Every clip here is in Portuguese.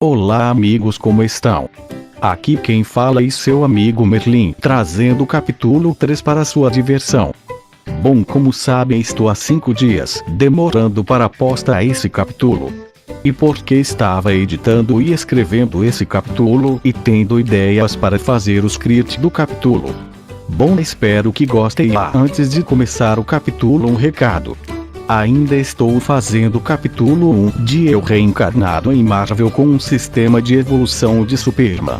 Olá amigos, como estão? Aqui quem fala é seu amigo Merlin, trazendo o capítulo 3 para sua diversão. Bom, como sabem, estou há 5 dias demorando para postar esse capítulo. E porque estava editando e escrevendo esse capítulo e tendo ideias para fazer o script do capítulo. Bom, espero que gostem. Antes de começar o capítulo, um recado. Ainda estou fazendo o capítulo 1 de eu reencarnado em Marvel com um sistema de evolução de Superman.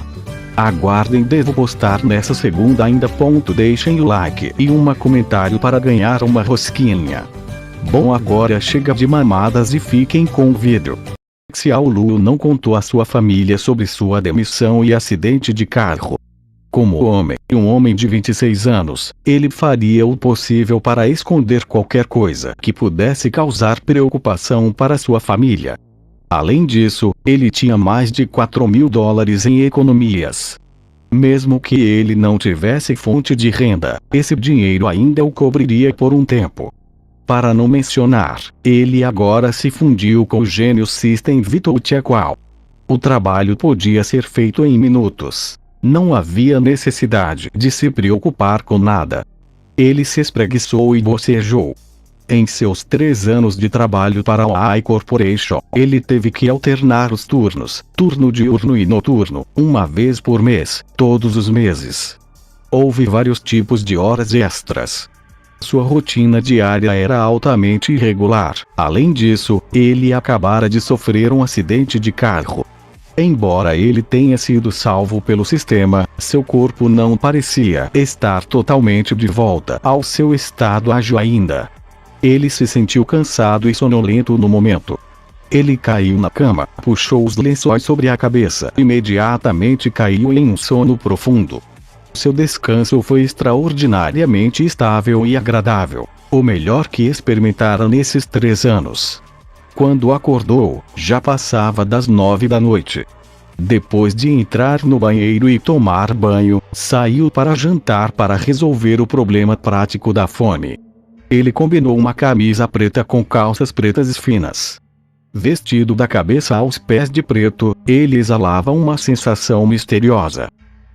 Aguardem, devo postar nessa segunda ainda. Deixem o like e um comentário para ganhar uma rosquinha. Bom, agora chega de mamadas e fiquem com o vídeo. Xiao Lu não contou à sua família sobre sua demissão e acidente de carro. Como um homem de 26 anos, ele faria o possível para esconder qualquer coisa que pudesse causar preocupação para sua família. Além disso, ele tinha mais de $4.000 em economias. Mesmo que ele não tivesse fonte de renda, esse dinheiro ainda o cobriria por um tempo. Para não mencionar, ele agora se fundiu com o gênio System Vitotiaqual. O trabalho podia ser feito em minutos. Não havia necessidade de se preocupar com nada. Ele se espreguiçou e bocejou. Em seus 3 anos de trabalho para a iCorporation, ele teve que alternar os turnos, turno diurno e noturno, uma vez por mês, todos os meses. Houve vários tipos de horas extras. Sua rotina diária era altamente irregular. Além disso, ele acabara de sofrer um acidente de carro. Embora ele tenha sido salvo pelo sistema, seu corpo não parecia estar totalmente de volta ao seu estado ágil ainda. Ele se sentiu cansado e sonolento no momento. Ele caiu na cama, puxou os lençóis sobre a cabeça e imediatamente caiu em um sono profundo. Seu descanso foi extraordinariamente estável e agradável, o melhor que experimentara nesses 3 anos. Quando acordou, já passava das 9 da noite. Depois de entrar no banheiro e tomar banho, saiu para jantar para resolver o problema prático da fome. Ele combinou uma camisa preta com calças pretas finas. Vestido da cabeça aos pés de preto, ele exalava uma sensação misteriosa.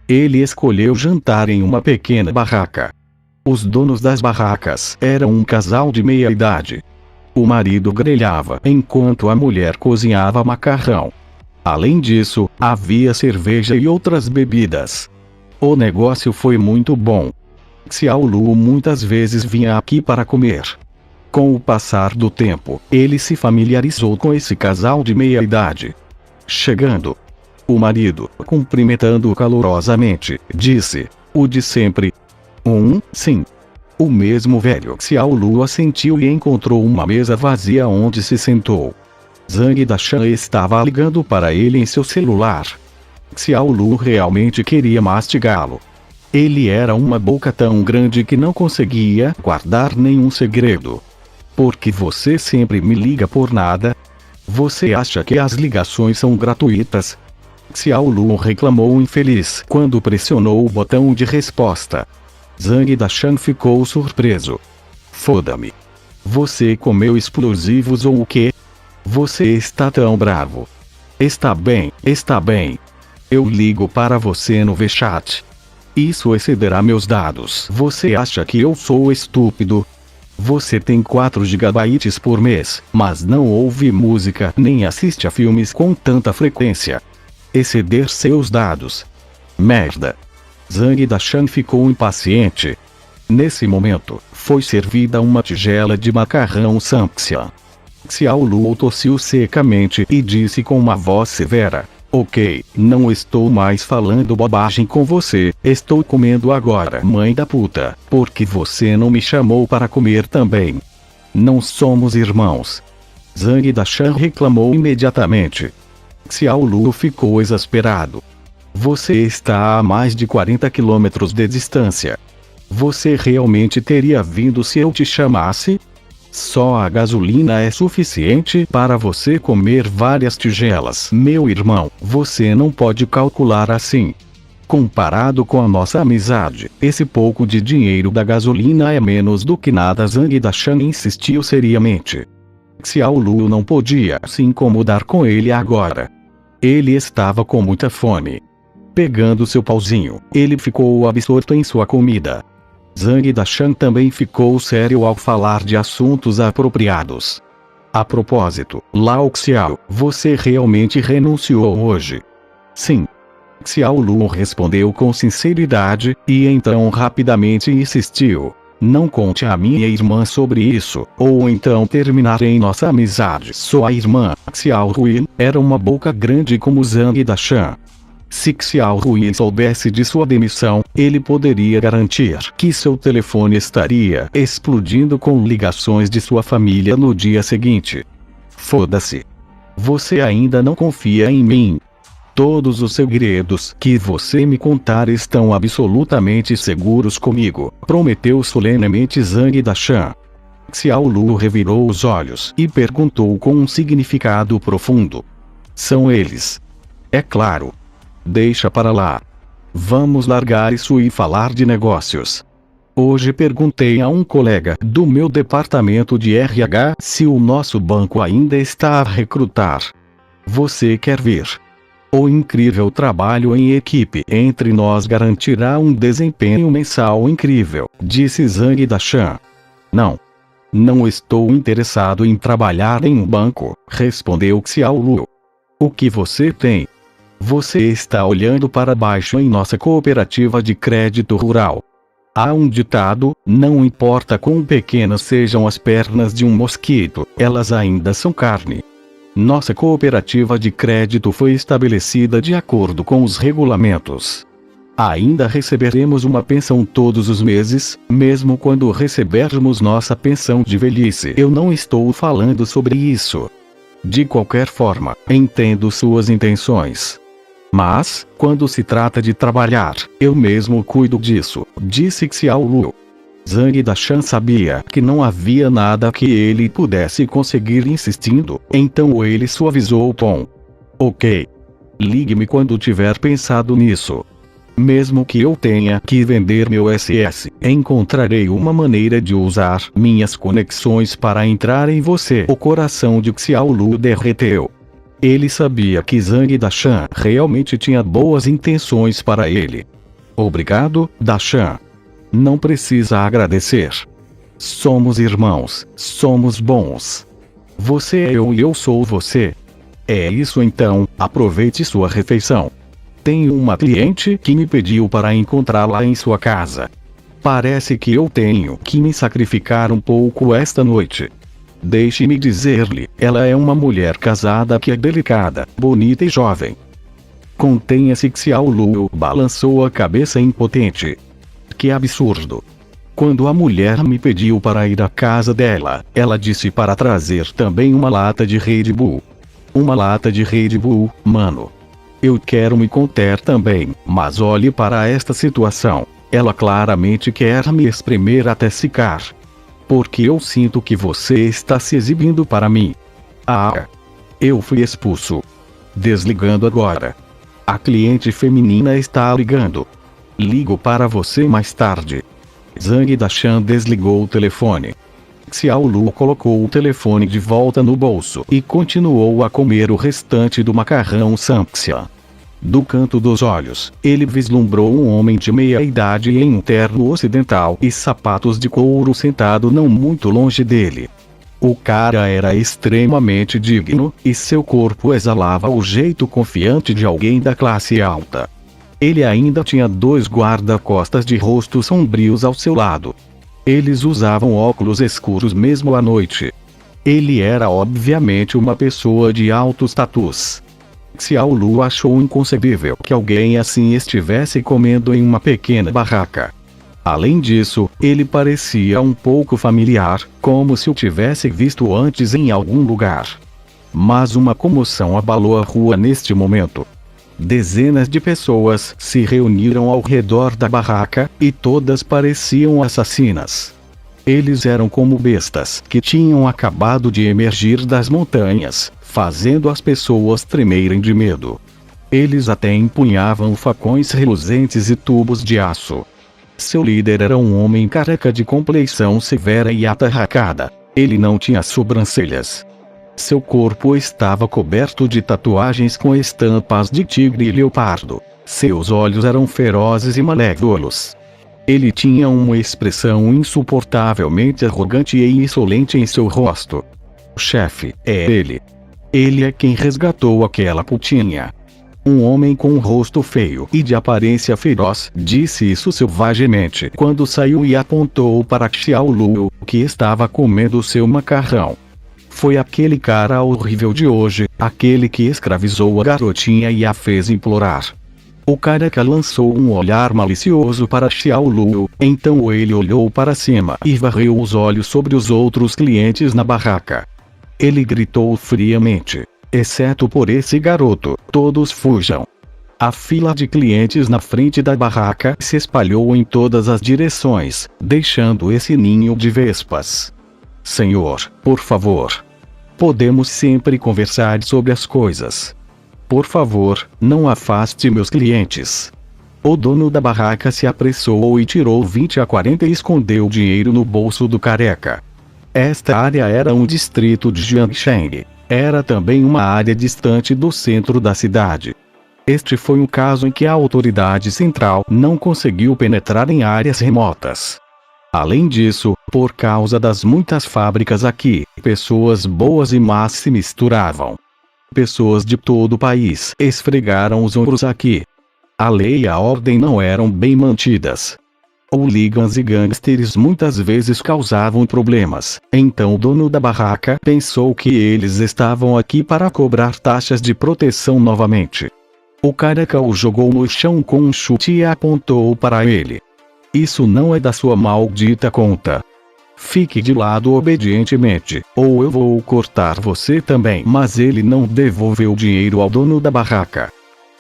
Ele escolheu jantar em uma pequena barraca. Os donos das barracas eram um casal de meia-idade. O marido grelhava enquanto a mulher cozinhava macarrão. Além disso, havia cerveja e outras bebidas. O negócio foi muito bom. Xiao Lu muitas vezes vinha aqui para comer. Com o passar do tempo, ele se familiarizou com esse casal de meia-idade. Chegando, o marido, cumprimentando-o calorosamente, disse: "O de sempre?" Sim." O mesmo velho Xiao Lu assentiu e encontrou uma mesa vazia onde se sentou. Zhang Dashan estava ligando para ele em seu celular. Xiao Lu realmente queria mastigá-lo. Ele era uma boca tão grande que não conseguia guardar nenhum segredo. "Por que você sempre me liga por nada? Você acha que as ligações são gratuitas?" Xiao Lu reclamou infeliz quando pressionou o botão de resposta. Zhang Dashan ficou surpreso. "Foda-me. Você comeu explosivos ou o quê? Você está tão bravo." Está bem. Eu ligo para você no WeChat. Isso excederá meus dados. Você acha que eu sou estúpido? Você tem 4 GB por mês, mas não ouve música nem assiste a filmes com tanta frequência. Exceder seus dados. Merda. Zhang Dashan ficou impaciente. Nesse momento, foi servida uma tigela de macarrão Samxian. Xiao Lu tossiu secamente e disse com uma voz severa: "Ok, não estou mais falando bobagem com você, estou comendo agora, mãe da puta, porque você não me chamou para comer também. Não somos irmãos." Zhang Dashan reclamou imediatamente. Xiao Lu ficou exasperado. "Você está a mais de 40 quilômetros de distância. Você realmente teria vindo se eu te chamasse? Só a gasolina é suficiente para você comer várias tigelas. Meu irmão, você não pode calcular assim. Comparado com a nossa amizade, esse pouco de dinheiro da gasolina é menos do que nada." Zhang Dashan insistiu seriamente. Xiao Lu não podia se incomodar com ele agora. Ele estava com muita fome. Pegando seu pauzinho, ele ficou absorto em sua comida. Zhang Dashan também ficou sério ao falar de assuntos apropriados. A propósito, Lao Xiao, você realmente renunciou hoje? Sim. Xiao Lu respondeu com sinceridade, e então rapidamente insistiu. Não conte a minha irmã sobre isso, ou então terminarei nossa amizade. Sua irmã, Xiao Hui, era uma boca grande como Zhang Dashan. Se Xiao Hui soubesse de sua demissão, ele poderia garantir que seu telefone estaria explodindo com ligações de sua família no dia seguinte. Foda-se. Você ainda não confia em mim. Todos os segredos que você me contar estão absolutamente seguros comigo, prometeu solenemente Zhang Dashan. Xiao Lu revirou os olhos e perguntou com um significado profundo. São eles. É claro. Deixa para lá. Vamos largar isso e falar de negócios. Hoje perguntei a um colega do meu departamento de RH se o nosso banco ainda está a recrutar. Você quer vir? O incrível trabalho em equipe entre nós garantirá um desempenho mensal incrível, disse Zhang Dashan. Não. Não estou interessado em trabalhar em um banco, respondeu Xiao Lu. O que você tem? Você está olhando para baixo em nossa cooperativa de crédito rural. Há um ditado, não importa quão pequenas sejam as pernas de um mosquito, elas ainda são carne. Nossa cooperativa de crédito foi estabelecida de acordo com os regulamentos. Ainda receberemos uma pensão todos os meses, mesmo quando recebermos nossa pensão de velhice. Eu não estou falando sobre isso. De qualquer forma, entendo suas intenções. Mas, quando se trata de trabalhar, eu mesmo cuido disso, disse Xiao Lu. Zhang Dashan sabia que não havia nada que ele pudesse conseguir insistindo, então ele suavizou o tom. Ok. Ligue-me quando tiver pensado nisso. Mesmo que eu tenha que vender meu SS, encontrarei uma maneira de usar minhas conexões para entrar em você. O coração de Xiao Lu derreteu. Ele sabia que Zhang Dashan realmente tinha boas intenções para ele. Obrigado, Dashan. Não precisa agradecer. Somos irmãos, somos bons. Você é eu e eu sou você. É isso então, aproveite sua refeição. Tenho uma cliente que me pediu para encontrá-la em sua casa. Parece que eu tenho que me sacrificar um pouco esta noite. Deixe-me dizer-lhe, ela é uma mulher casada que é delicada, bonita e jovem. Contenha-se. Xiao Lu balançou a cabeça impotente. Que absurdo. Quando a mulher me pediu para ir à casa dela, ela disse para trazer também uma lata de Red Bull. Uma lata de Red Bull, mano. Eu quero me conter também, mas olhe para esta situação. Ela claramente quer me espremer até secar. Porque eu sinto que você está se exibindo para mim. Ah! Eu fui expulso. Desligando agora. A cliente feminina está ligando. Ligo para você mais tarde. Zhang Dashan desligou o telefone. Xiao Lu colocou o telefone de volta no bolso e continuou a comer o restante do macarrão Samxia. Do canto dos olhos, ele vislumbrou um homem de meia idade em um terno ocidental e sapatos de couro sentado não muito longe dele. O cara era extremamente digno, e seu corpo exalava o jeito confiante de alguém da classe alta. Ele ainda tinha 2 guarda-costas de rosto sombrios ao seu lado. Eles usavam óculos escuros mesmo à noite. Ele era obviamente uma pessoa de alto status. Xiao Lu achou inconcebível que alguém assim estivesse comendo em uma pequena barraca. Além disso, ele parecia um pouco familiar, como se o tivesse visto antes em algum lugar. Mas uma comoção abalou a rua neste momento. Dezenas de pessoas se reuniram ao redor da barraca, e todas pareciam assassinas. Eles eram como bestas que tinham acabado de emergir das montanhas, fazendo as pessoas tremerem de medo. Eles até empunhavam facões reluzentes e tubos de aço. Seu líder era um homem careca de compleição severa e atarracada. Ele não tinha sobrancelhas. Seu corpo estava coberto de tatuagens com estampas de tigre e leopardo. Seus olhos eram ferozes e malévolos. Ele tinha uma expressão insuportavelmente arrogante e insolente em seu rosto. O chefe é ele. Ele é quem resgatou aquela putinha. Um homem com um rosto feio e de aparência feroz disse isso selvagemente quando saiu e apontou para Xiao Lu, que estava comendo seu macarrão. Foi aquele cara horrível de hoje, aquele que escravizou a garotinha e a fez implorar. O careca lançou um olhar malicioso para Xiao Lu, então ele olhou para cima e varreu os olhos sobre os outros clientes na barraca. Ele gritou friamente: exceto por esse garoto, todos fujam. A fila de clientes na frente da barraca se espalhou em todas as direções, deixando esse ninho de vespas. Senhor, por favor. Podemos sempre conversar sobre as coisas. Por favor, não afaste meus clientes. O dono da barraca se apressou e tirou 20 a 40 e escondeu o dinheiro no bolso do careca. Esta área era um distrito de Jiangsheng. Era também uma área distante do centro da cidade. Este foi um caso em que a autoridade central não conseguiu penetrar em áreas remotas. Além disso, por causa das muitas fábricas aqui, pessoas boas e más se misturavam. Pessoas de todo o país esfregaram os ombros aqui. A lei e a ordem não eram bem mantidas. Hooligans e gangsters muitas vezes causavam problemas, então o dono da barraca pensou que eles estavam aqui para cobrar taxas de proteção novamente. O careca o jogou no chão com um chute e apontou para ele. Isso não é da sua maldita conta. Fique de lado obedientemente, ou eu vou cortar você também. Mas ele não devolveu o dinheiro ao dono da barraca.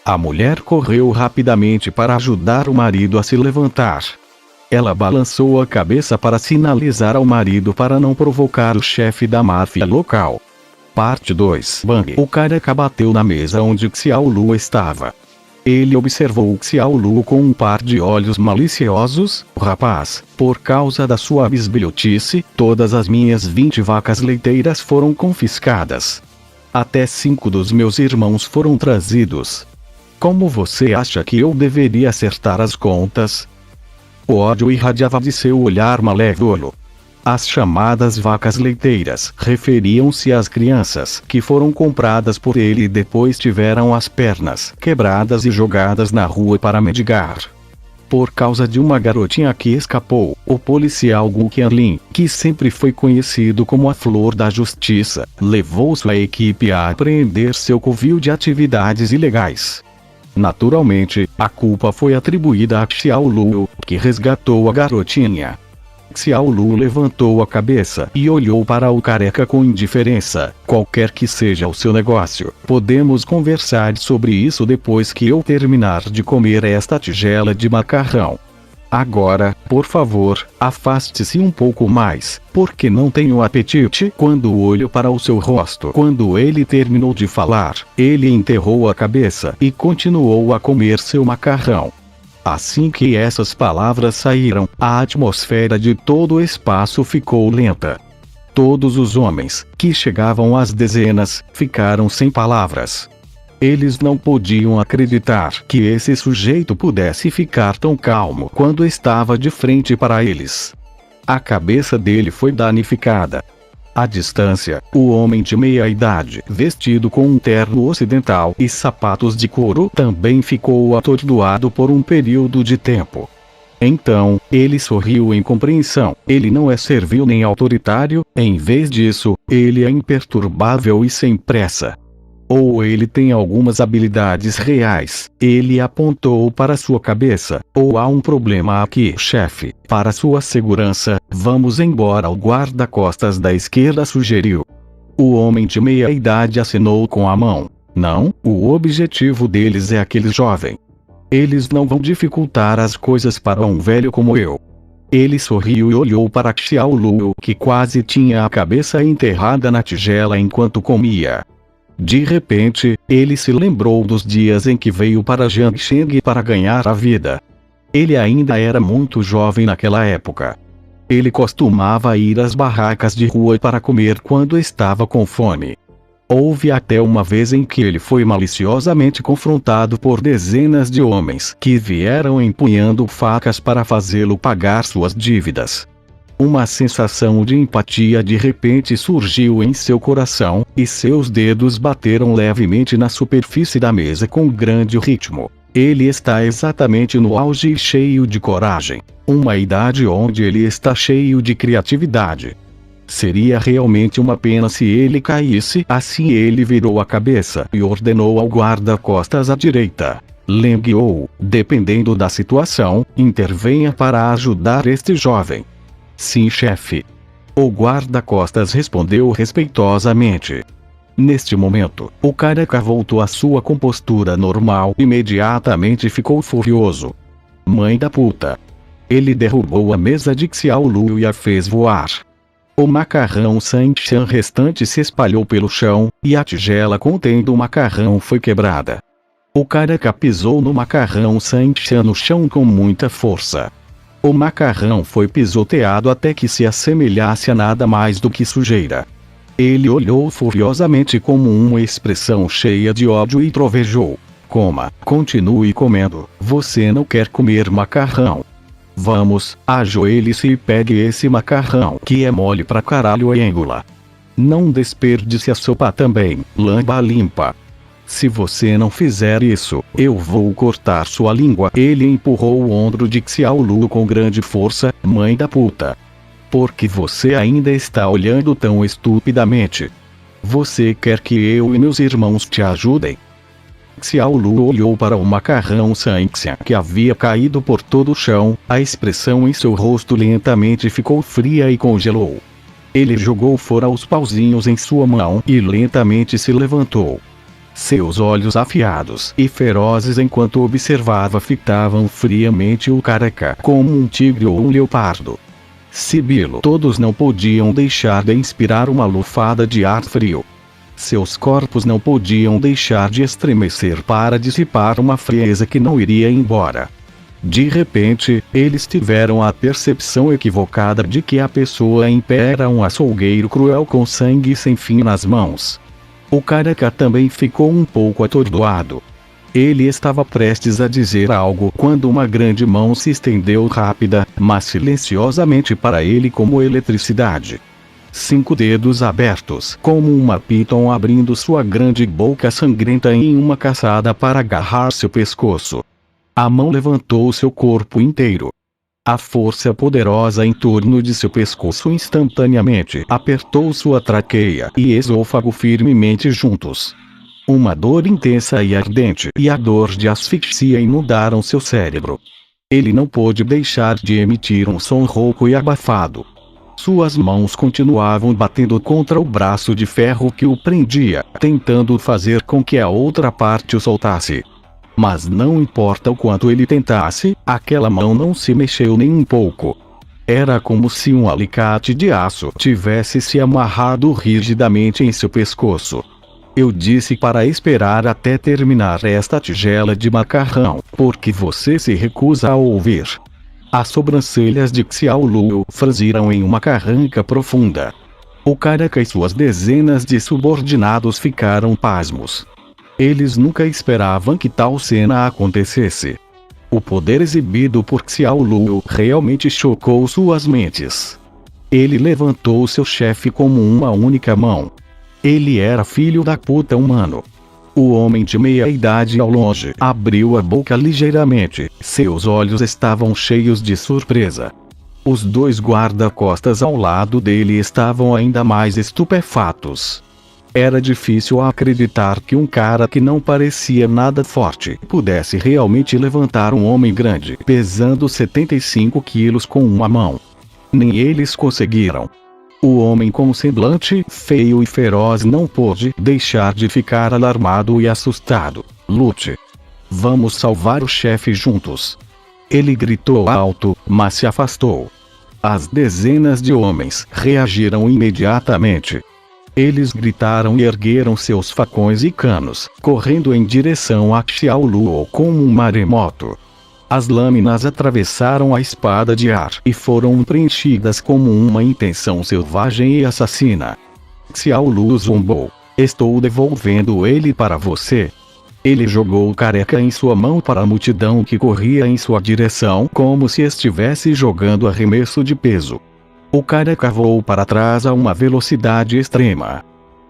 A mulher correu rapidamente para ajudar o marido a se levantar. Ela balançou a cabeça para sinalizar ao marido para não provocar o chefe da máfia local. Parte 2. Bang! O careca bateu na mesa onde Xiao Lu estava. Ele observou Xiao Lu com um par de olhos maliciosos. Rapaz, por causa da sua bisbilhotice, todas as minhas 20 vacas leiteiras foram confiscadas. Até 5 dos meus irmãos foram trazidos. Como você acha que eu deveria acertar as contas? O ódio irradiava de seu olhar malévolo. As chamadas vacas leiteiras referiam-se às crianças que foram compradas por ele e depois tiveram as pernas quebradas e jogadas na rua para mendigar. Por causa de uma garotinha que escapou, o policial Gu Qianlin, que sempre foi conhecido como a Flor da Justiça, levou sua equipe a apreender seu covil de atividades ilegais. Naturalmente, a culpa foi atribuída a Xiao Lu, que resgatou a garotinha. Xiao Lu levantou a cabeça e olhou para o careca com indiferença. Qualquer que seja o seu negócio, podemos conversar sobre isso depois que eu terminar de comer esta tigela de macarrão. Agora, por favor, afaste-se um pouco mais, porque não tenho apetite. Quando olho para o seu rosto. Quando ele terminou de falar, ele enterrou a cabeça e continuou a comer seu macarrão. Assim que essas palavras saíram, a atmosfera de todo o espaço ficou lenta. Todos os homens, que chegavam às dezenas, ficaram sem palavras. Eles não podiam acreditar que esse sujeito pudesse ficar tão calmo quando estava de frente para eles. A cabeça dele foi danificada. À distância, o homem de meia-idade, vestido com um terno ocidental e sapatos de couro, também ficou atordoado por um período de tempo. Então, ele sorriu em compreensão. Ele não é servil nem autoritário, em vez disso, ele é imperturbável e sem pressa. Ou ele tem algumas habilidades reais. Ele apontou para sua cabeça. Ou há um problema aqui, chefe. Para sua segurança, vamos embora. O guarda-costas da esquerda sugeriu. O homem de meia-idade acenou com a mão. Não, o objetivo deles é aquele jovem. Eles não vão dificultar as coisas para um velho como eu. Ele sorriu e olhou para Xiao Lu, que quase tinha a cabeça enterrada na tigela enquanto comia. De repente, ele se lembrou dos dias em que veio para Jiangsheng para ganhar a vida. Ele ainda era muito jovem naquela época. Ele costumava ir às barracas de rua para comer quando estava com fome. Houve até uma vez em que ele foi maliciosamente confrontado por dezenas de homens que vieram empunhando facas para fazê-lo pagar suas dívidas. Uma sensação de empatia de repente surgiu em seu coração, e seus dedos bateram levemente na superfície da mesa com grande ritmo. Ele está exatamente no auge e cheio de coragem. Uma idade onde ele está cheio de criatividade. Seria realmente uma pena se ele caísse. Assim ele virou a cabeça e ordenou ao guarda-costas à direita: Leng ou, dependendo da situação, intervenha para ajudar este jovem. Sim, chefe. O guarda-costas respondeu respeitosamente. Neste momento, o careca voltou à sua compostura normal e imediatamente ficou furioso. Mãe da puta! Ele derrubou a mesa de Xiao Lu e a fez voar. O macarrão Sanchan restante se espalhou pelo chão, e a tigela contendo o macarrão foi quebrada. O careca pisou no macarrão Sanchan no chão com muita força. O macarrão foi pisoteado até que se assemelhasse a nada mais do que sujeira. Ele olhou furiosamente com uma expressão cheia de ódio e trovejou: Coma, continue comendo, você não quer comer macarrão. Vamos, ajoelhe-se e pegue esse macarrão que é mole pra caralho e engula. Não desperdice a sopa também, lamba limpa. Se você não fizer isso, eu vou cortar sua língua. Ele empurrou o ombro de Xiao Lu com grande força. Mãe da puta! Por que você ainda está olhando tão estupidamente? Você quer que eu e meus irmãos te ajudem? Xiao Lu olhou para o macarrão Sanchan que havia caído por todo o chão. A expressão em seu rosto lentamente ficou fria e congelou. Ele jogou fora os pauzinhos em sua mão e lentamente se levantou. Seus olhos afiados e ferozes enquanto observava fitavam friamente o careca como um tigre ou um leopardo. Sibilo. Todos não podiam deixar de inspirar uma lufada de ar frio. Seus corpos não podiam deixar de estremecer para dissipar uma frieza que não iria embora. De repente, eles tiveram a percepção equivocada de que a pessoa em pé era um açougueiro cruel com sangue sem fim nas mãos. O careca também ficou um pouco atordoado. Ele estava prestes a dizer algo quando uma grande mão se estendeu rápida, mas silenciosamente para ele como eletricidade. 5 dedos abertos, como uma piton abrindo sua grande boca sangrenta em uma caçada para agarrar seu pescoço. A mão levantou seu corpo inteiro. A força poderosa em torno de seu pescoço instantaneamente apertou sua traqueia e esôfago firmemente juntos. Uma dor intensa e ardente e a dor de asfixia inundaram seu cérebro. Ele não pôde deixar de emitir um som rouco e abafado. Suas mãos continuavam batendo contra o braço de ferro que o prendia, tentando fazer com que a outra parte o soltasse. Mas não importa o quanto ele tentasse, aquela mão não se mexeu nem um pouco. Era como se um alicate de aço tivesse se amarrado rigidamente em seu pescoço. Eu disse para esperar até terminar esta tigela de macarrão, porque você se recusa a ouvir. As sobrancelhas de Xiao Lu franziram em uma carranca profunda. O careca e suas dezenas de subordinados ficaram pasmos. Eles nunca esperavam que tal cena acontecesse. O poder exibido por Xiao Lu realmente chocou suas mentes. Ele levantou seu chefe como uma única mão. Ele era filho da puta humano. O homem de meia-idade ao longe abriu a boca ligeiramente, seus olhos estavam cheios de surpresa. Os 2 guarda-costas ao lado dele estavam ainda mais estupefatos. Era difícil acreditar que um cara que não parecia nada forte pudesse realmente levantar um homem grande pesando 75 quilos com uma mão. Nem eles conseguiram. O homem com semblante feio e feroz não pôde deixar de ficar alarmado e assustado. Lute! Vamos salvar o chefe juntos! Ele gritou alto, mas se afastou. As dezenas de homens reagiram imediatamente. Eles gritaram e ergueram seus facões e canos, correndo em direção a Xiao Lu como um maremoto. As lâminas atravessaram a espada de ar e foram preenchidas como uma intenção selvagem e assassina. Xiao Lu zombou. Estou devolvendo ele para você. Ele jogou o careca em sua mão para a multidão que corria em sua direção como se estivesse jogando arremesso de peso. O careca voou para trás a uma velocidade extrema.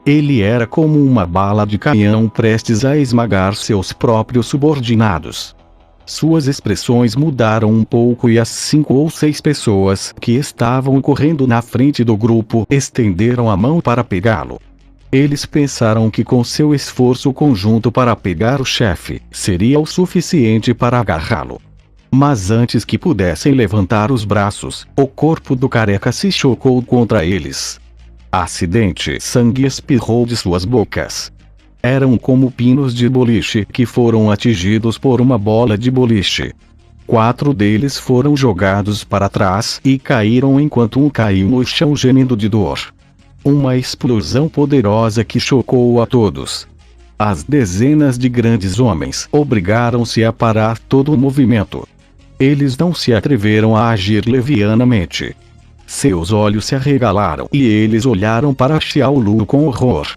Ele era como uma bala de canhão prestes a esmagar seus próprios subordinados. Suas expressões mudaram um pouco e as 5 ou 6 pessoas que estavam correndo na frente do grupo estenderam a mão para pegá-lo. Eles pensaram que com seu esforço conjunto para pegar o chefe, seria o suficiente para agarrá-lo. Mas antes que pudessem levantar os braços, o corpo do careca se chocou contra eles. Acidente. Sangue espirrou de suas bocas. Eram como pinos de boliche que foram atingidos por uma bola de boliche. 4 deles foram jogados para trás e caíram enquanto um caiu no chão gemendo de dor. Uma explosão poderosa que chocou a todos. As dezenas de grandes homens obrigaram-se a parar todo o movimento. Eles não se atreveram a agir levianamente. Seus olhos se arregalaram e eles olharam para Xiao Lu com horror.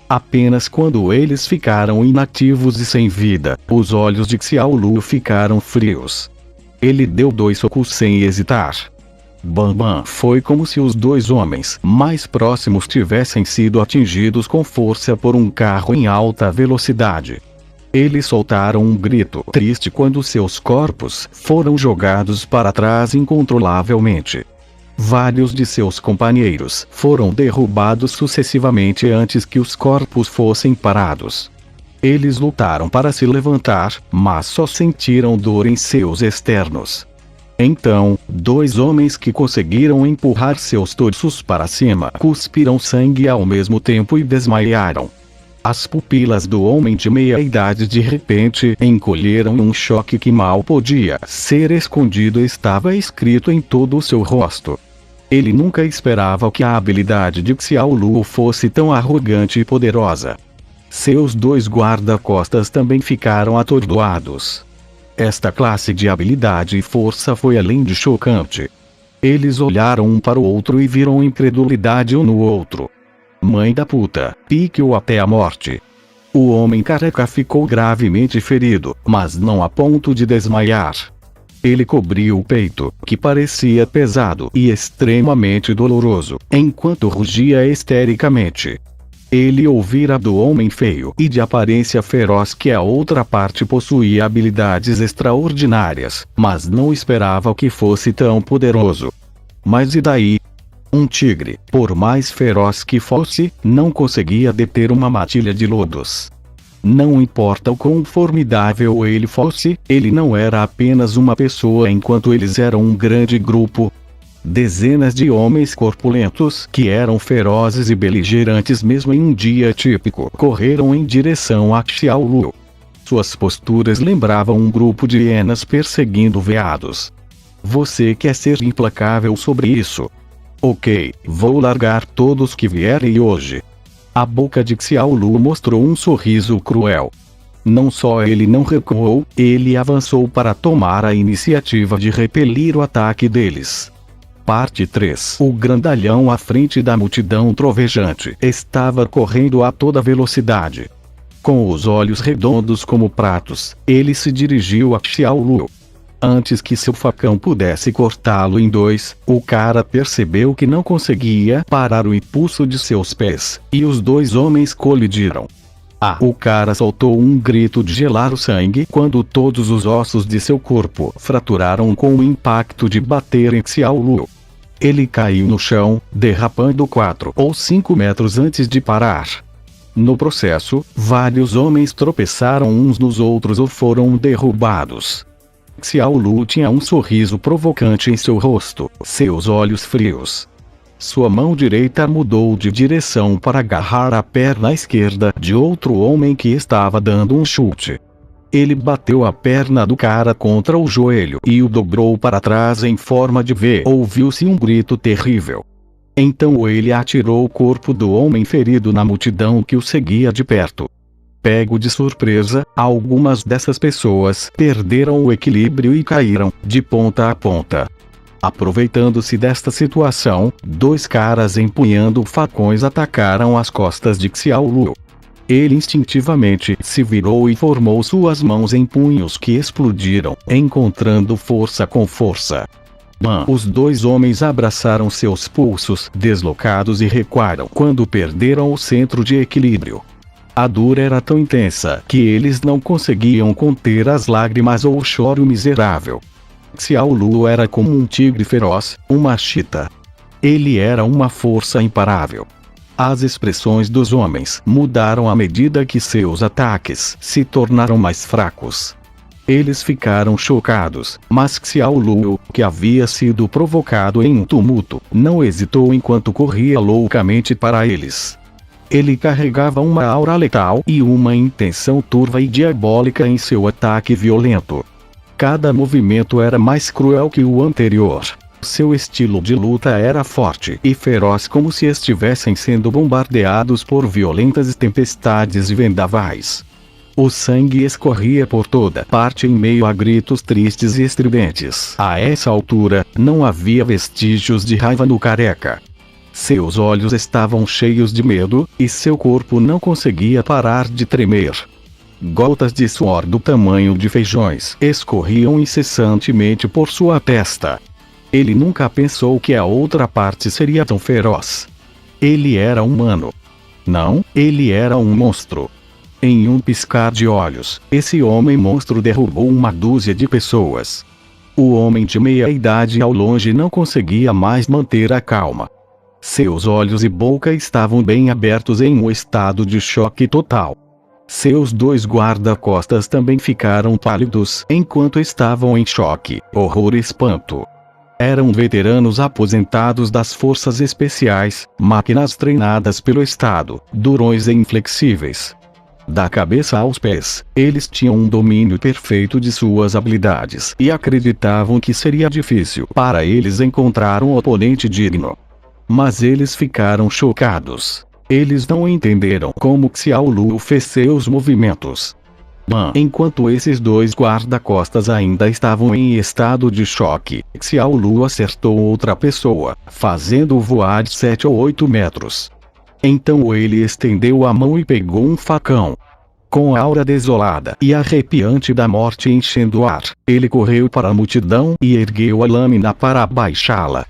Apenas quando eles ficaram inativos e sem vida, os olhos de Xiao Lu ficaram frios. Ele deu 2 socos sem hesitar. Bam bam. Foi como se os 2 homens mais próximos tivessem sido atingidos com força por um carro em alta velocidade. Eles soltaram um grito triste quando seus corpos foram jogados para trás incontrolavelmente. Vários de seus companheiros foram derrubados sucessivamente antes que os corpos fossem parados. Eles lutaram para se levantar, mas só sentiram dor em seus externos. Então, 2 homens que conseguiram empurrar seus torsos para cima cuspiram sangue ao mesmo tempo e desmaiaram. As pupilas do homem de meia-idade de repente encolheram em um choque que mal podia ser escondido. Estava escrito em todo o seu rosto. Ele nunca esperava que a habilidade de Xiao Lu fosse tão arrogante e poderosa. Seus 2 guarda-costas também ficaram atordoados. Esta classe de habilidade e força foi além de chocante. Eles olharam um para o outro e viram incredulidade um no outro. Mãe da puta, pique-o até a morte. O homem careca ficou gravemente ferido, mas não a ponto de desmaiar. Ele cobriu o peito, que parecia pesado e extremamente doloroso, enquanto rugia histericamente. Ele ouvira do homem feio e de aparência feroz que a outra parte possuía habilidades extraordinárias, mas não esperava que fosse tão poderoso. Mas e daí? Um tigre, por mais feroz que fosse, não conseguia deter uma matilha de lodos. Não importa o quão formidável ele fosse, ele não era apenas uma pessoa enquanto eles eram um grande grupo. Dezenas de homens corpulentos que eram ferozes e beligerantes mesmo em um dia típico correram em direção a Xiao Lu. Suas posturas lembravam um grupo de hienas perseguindo veados. Você quer ser implacável sobre isso? Ok, vou largar todos que vierem hoje. A boca de Xiao Lu mostrou um sorriso cruel. Não só ele não recuou, ele avançou para tomar a iniciativa de repelir o ataque deles. Parte 3. O grandalhão à frente da multidão trovejante estava correndo a toda velocidade. Com os olhos redondos como pratos, ele se dirigiu a Xiao Lu. Antes que seu facão pudesse cortá-lo em 2, o cara percebeu que não conseguia parar o impulso de seus pés, e os 2 homens colidiram. O cara soltou um grito de gelar o sangue quando todos os ossos de seu corpo fraturaram com o impacto de bater em Xiao Lu. Ele caiu no chão, derrapando 4 ou 5 metros antes de parar. No processo, vários homens tropeçaram uns nos outros ou foram derrubados. Xiao Lu tinha um sorriso provocante em seu rosto, seus olhos frios. Sua mão direita mudou de direção para agarrar a perna esquerda de outro homem que estava dando um chute. Ele bateu a perna do cara contra o joelho e o dobrou para trás em forma de V. Ouviu-se um grito terrível. Então ele atirou o corpo do homem ferido na multidão que o seguia de perto. Pego de surpresa, algumas dessas pessoas perderam o equilíbrio e caíram, de ponta a ponta. Aproveitando-se desta situação, dois caras empunhando facões atacaram as costas de Xiao Lu. Ele instintivamente se virou e formou suas mãos em punhos que explodiram, encontrando força com força. Os dois homens abraçaram seus pulsos deslocados e recuaram quando perderam o centro de equilíbrio. A dor era tão intensa que eles não conseguiam conter as lágrimas ou o choro miserável. Xiao Lu era como um tigre feroz, uma chita. Ele era uma força imparável. As expressões dos homens mudaram à medida que seus ataques se tornaram mais fracos. Eles ficaram chocados, mas Xiao Lu, que havia sido provocado em um tumulto, não hesitou enquanto corria loucamente para eles. Ele carregava uma aura letal e uma intenção turva e diabólica em seu ataque violento. Cada movimento era mais cruel que o anterior. Seu estilo de luta era forte e feroz, como se estivessem sendo bombardeados por violentas tempestades e vendavais. O sangue escorria por toda parte em meio a gritos tristes e estridentes. A essa altura, não havia vestígios de raiva no careca. Seus olhos estavam cheios de medo, e seu corpo não conseguia parar de tremer. Gotas de suor do tamanho de feijões escorriam incessantemente por sua testa. Ele nunca pensou que a outra parte seria tão feroz. Ele era humano. Não, ele era um monstro. Em um piscar de olhos, esse homem-monstro derrubou uma dúzia de pessoas. O homem de meia-idade ao longe não conseguia mais manter a calma. Seus olhos e boca estavam bem abertos em um estado de choque total. Seus dois guarda-costas também ficaram pálidos enquanto estavam em choque, horror e espanto. Eram veteranos aposentados das forças especiais, máquinas treinadas pelo Estado, durões e inflexíveis. Da cabeça aos pés, eles tinham um domínio perfeito de suas habilidades e acreditavam que seria difícil para eles encontrar um oponente digno. Mas eles ficaram chocados. Eles não entenderam como Xiao Lu fez seus movimentos. Enquanto esses dois guarda-costas ainda estavam em estado de choque, Xiao Lu acertou outra pessoa, fazendo-o voar 7 ou 8 metros. Então ele estendeu a mão e pegou um facão. Com a aura desolada e arrepiante da morte enchendo o ar, ele correu para a multidão e ergueu a lâmina para abaixá-la.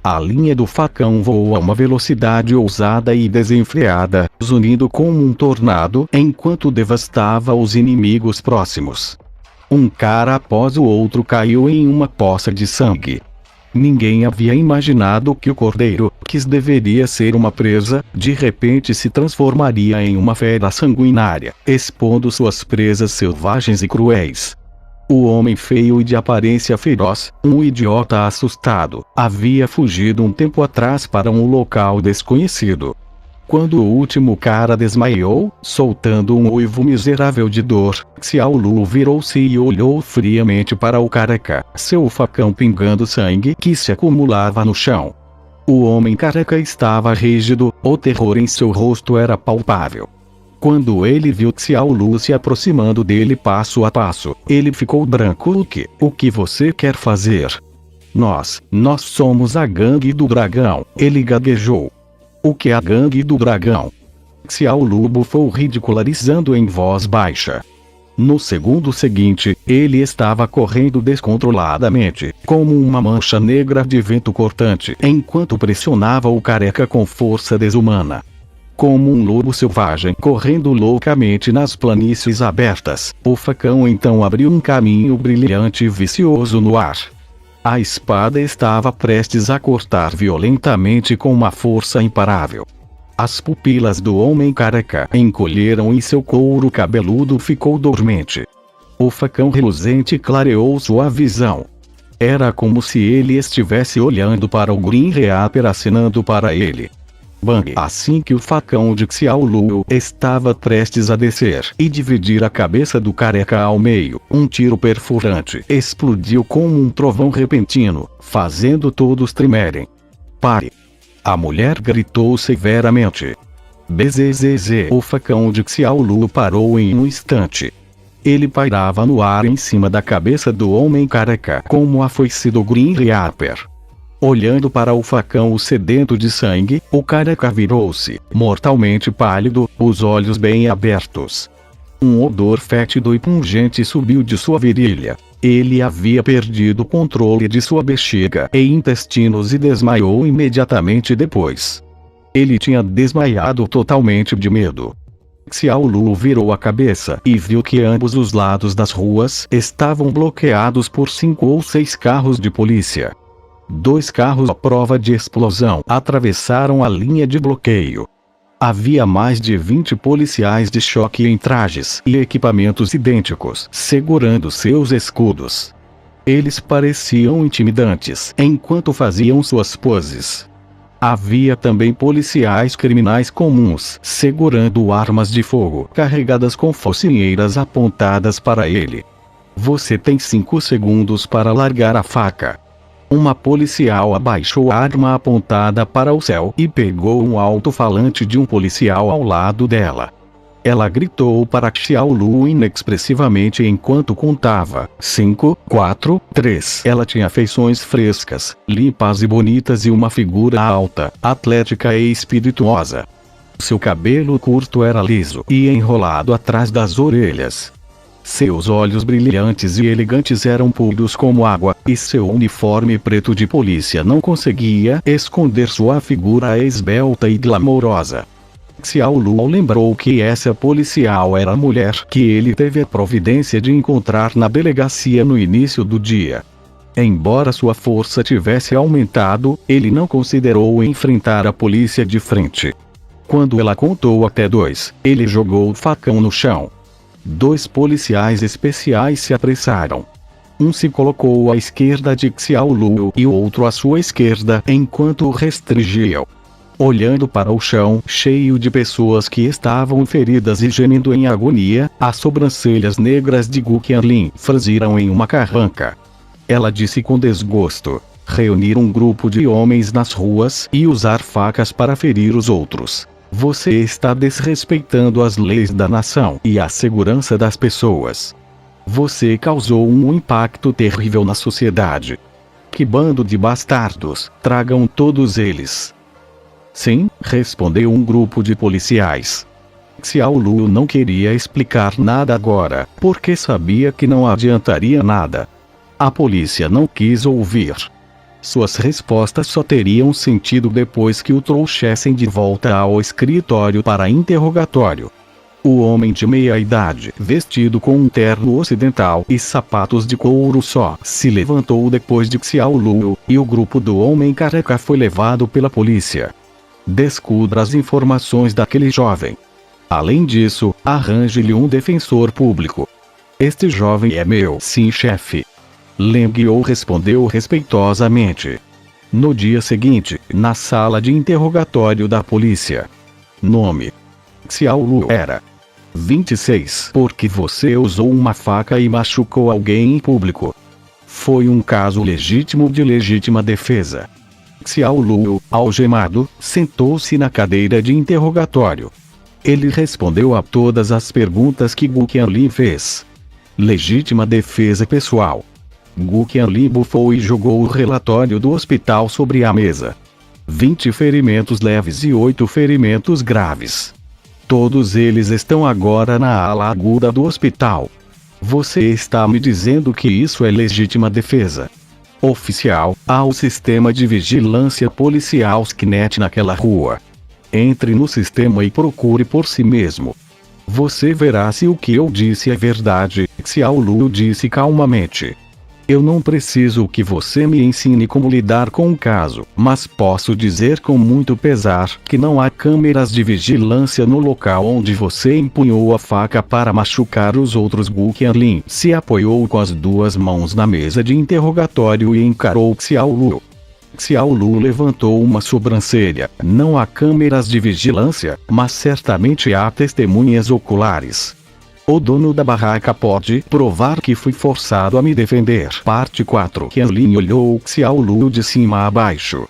A linha do facão voou a uma velocidade ousada e desenfreada, zunindo como um tornado enquanto devastava os inimigos próximos. Um cara após o outro caiu em uma poça de sangue. Ninguém havia imaginado que o cordeiro, que deveria ser uma presa, de repente se transformaria em uma fera sanguinária, expondo suas presas selvagens e cruéis. O homem feio e de aparência feroz, um idiota assustado, havia fugido um tempo atrás para um local desconhecido. Quando o último cara desmaiou, soltando um uivo miserável de dor, Xiao Lu virou-se e olhou friamente para o careca, seu facão pingando sangue que se acumulava no chão. O homem careca estava rígido, o terror em seu rosto era palpável. Quando ele viu Xiao Lu se aproximando dele passo a passo, ele ficou branco. O que você quer fazer? Nós somos a gangue do dragão, ele gaguejou. O que é a gangue do dragão? Xiao Lu bufou ridicularizando em voz baixa. No segundo seguinte, ele estava correndo descontroladamente, como uma mancha negra de vento cortante, enquanto pressionava o careca com força desumana. Como um lobo selvagem correndo loucamente nas planícies abertas, o facão então abriu um caminho brilhante e vicioso no ar. A espada estava prestes a cortar violentamente com uma força imparável. As pupilas do homem careca encolheram e seu couro cabeludo ficou dormente. O facão reluzente clareou sua visão. Era como se ele estivesse olhando para o Green Reaper acenando para ele. Bang! Assim que o facão de Xiao Lu estava prestes a descer e dividir a cabeça do careca ao meio, um tiro perfurante explodiu como um trovão repentino, fazendo todos tremerem. Pare! A mulher gritou severamente. Bzzz! O facão de Xiao Lu parou em um instante. Ele pairava no ar em cima da cabeça do homem careca como a foice do Green Reaper. Olhando para o facão sedento de sangue, o careca virou-se, mortalmente pálido, os olhos bem abertos. Um odor fétido e pungente subiu de sua virilha. Ele havia perdido o controle de sua bexiga e intestinos e desmaiou imediatamente depois. Ele tinha desmaiado totalmente de medo. Xiao Lu virou a cabeça e viu que ambos os lados das ruas estavam bloqueados por 5 ou 6 carros de polícia. 2 carros à prova de explosão atravessaram a linha de bloqueio. Havia mais de 20 policiais de choque em trajes e equipamentos idênticos, segurando seus escudos. Eles pareciam intimidantes enquanto faziam suas poses. Havia também policiais criminais comuns, segurando armas de fogo carregadas com focinheiras apontadas para ele. Você tem 5 segundos para largar a faca. Uma policial abaixou a arma apontada para o céu e pegou um alto-falante de um policial ao lado dela. Ela gritou para Xiao Lu inexpressivamente enquanto contava: 5, 4, 3. Ela tinha feições frescas, limpas e bonitas e uma figura alta, atlética e espirituosa. Seu cabelo curto era liso e enrolado atrás das orelhas. Seus olhos brilhantes e elegantes eram puros como água, e seu uniforme preto de polícia não conseguia esconder sua figura esbelta e glamourosa. Xiao Lu lembrou que essa policial era a mulher que ele teve a providência de encontrar na delegacia no início do dia. Embora sua força tivesse aumentado, ele não considerou enfrentar a polícia de frente. Quando ela contou até 2, ele jogou o facão no chão. 2 policiais especiais se apressaram. Um se colocou à esquerda de Xiao Lu e o outro à sua esquerda enquanto o restringiam. Olhando para o chão cheio de pessoas que estavam feridas e gemendo em agonia, as sobrancelhas negras de Gu Qianlin franziram em uma carranca. Ela disse com desgosto: reunir um grupo de homens nas ruas e usar facas para ferir os outros. Você está desrespeitando as leis da nação e a segurança das pessoas. Você causou um impacto terrível na sociedade. Que bando de bastardos, tragam todos eles. Sim, respondeu um grupo de policiais. Xiao Lu não queria explicar nada agora, porque sabia que não adiantaria nada. A polícia não quis ouvir. Suas respostas só teriam sentido depois que o trouxessem de volta ao escritório para interrogatório. O homem de meia-idade, vestido com um terno ocidental e sapatos de couro só, se levantou depois de Xiao Lu, e o grupo do homem careca foi levado pela polícia. Descubra as informações daquele jovem. Além disso, arranje-lhe um defensor público. Este jovem é meu, sim, chefe. Leng Guo respondeu respeitosamente. No dia seguinte, na sala de interrogatório da polícia. Nome: Xiao Lu era 26. Porque você usou uma faca e machucou alguém em público. Foi um caso legítimo de legítima defesa. Xiao Lu, algemado, sentou-se na cadeira de interrogatório. Ele respondeu a todas as perguntas que Gu Qianlin fez. Legítima defesa pessoal. Gu Qianlin bufou e jogou o relatório do hospital sobre a mesa. 20 ferimentos leves e 8 ferimentos graves. Todos eles estão agora na ala aguda do hospital. Você está me dizendo que isso é legítima defesa? Oficial, há o sistema de vigilância policial SKNET naquela rua. Entre no sistema e procure por si mesmo. Você verá se o que eu disse é verdade, Xiao Lu disse calmamente. Eu não preciso que você me ensine como lidar com o caso, mas posso dizer com muito pesar que não há câmeras de vigilância no local onde você empunhou a faca para machucar os outros. Gu Qianlin se apoiou com as 2 mãos na mesa de interrogatório e encarou Xiao Lu. Xiao Lu levantou uma sobrancelha. Não há câmeras de vigilância, mas certamente há testemunhas oculares. O dono da barraca pode provar que fui forçado a me defender. Parte 4. Qianlin olhou Xiao Lu de cima a baixo.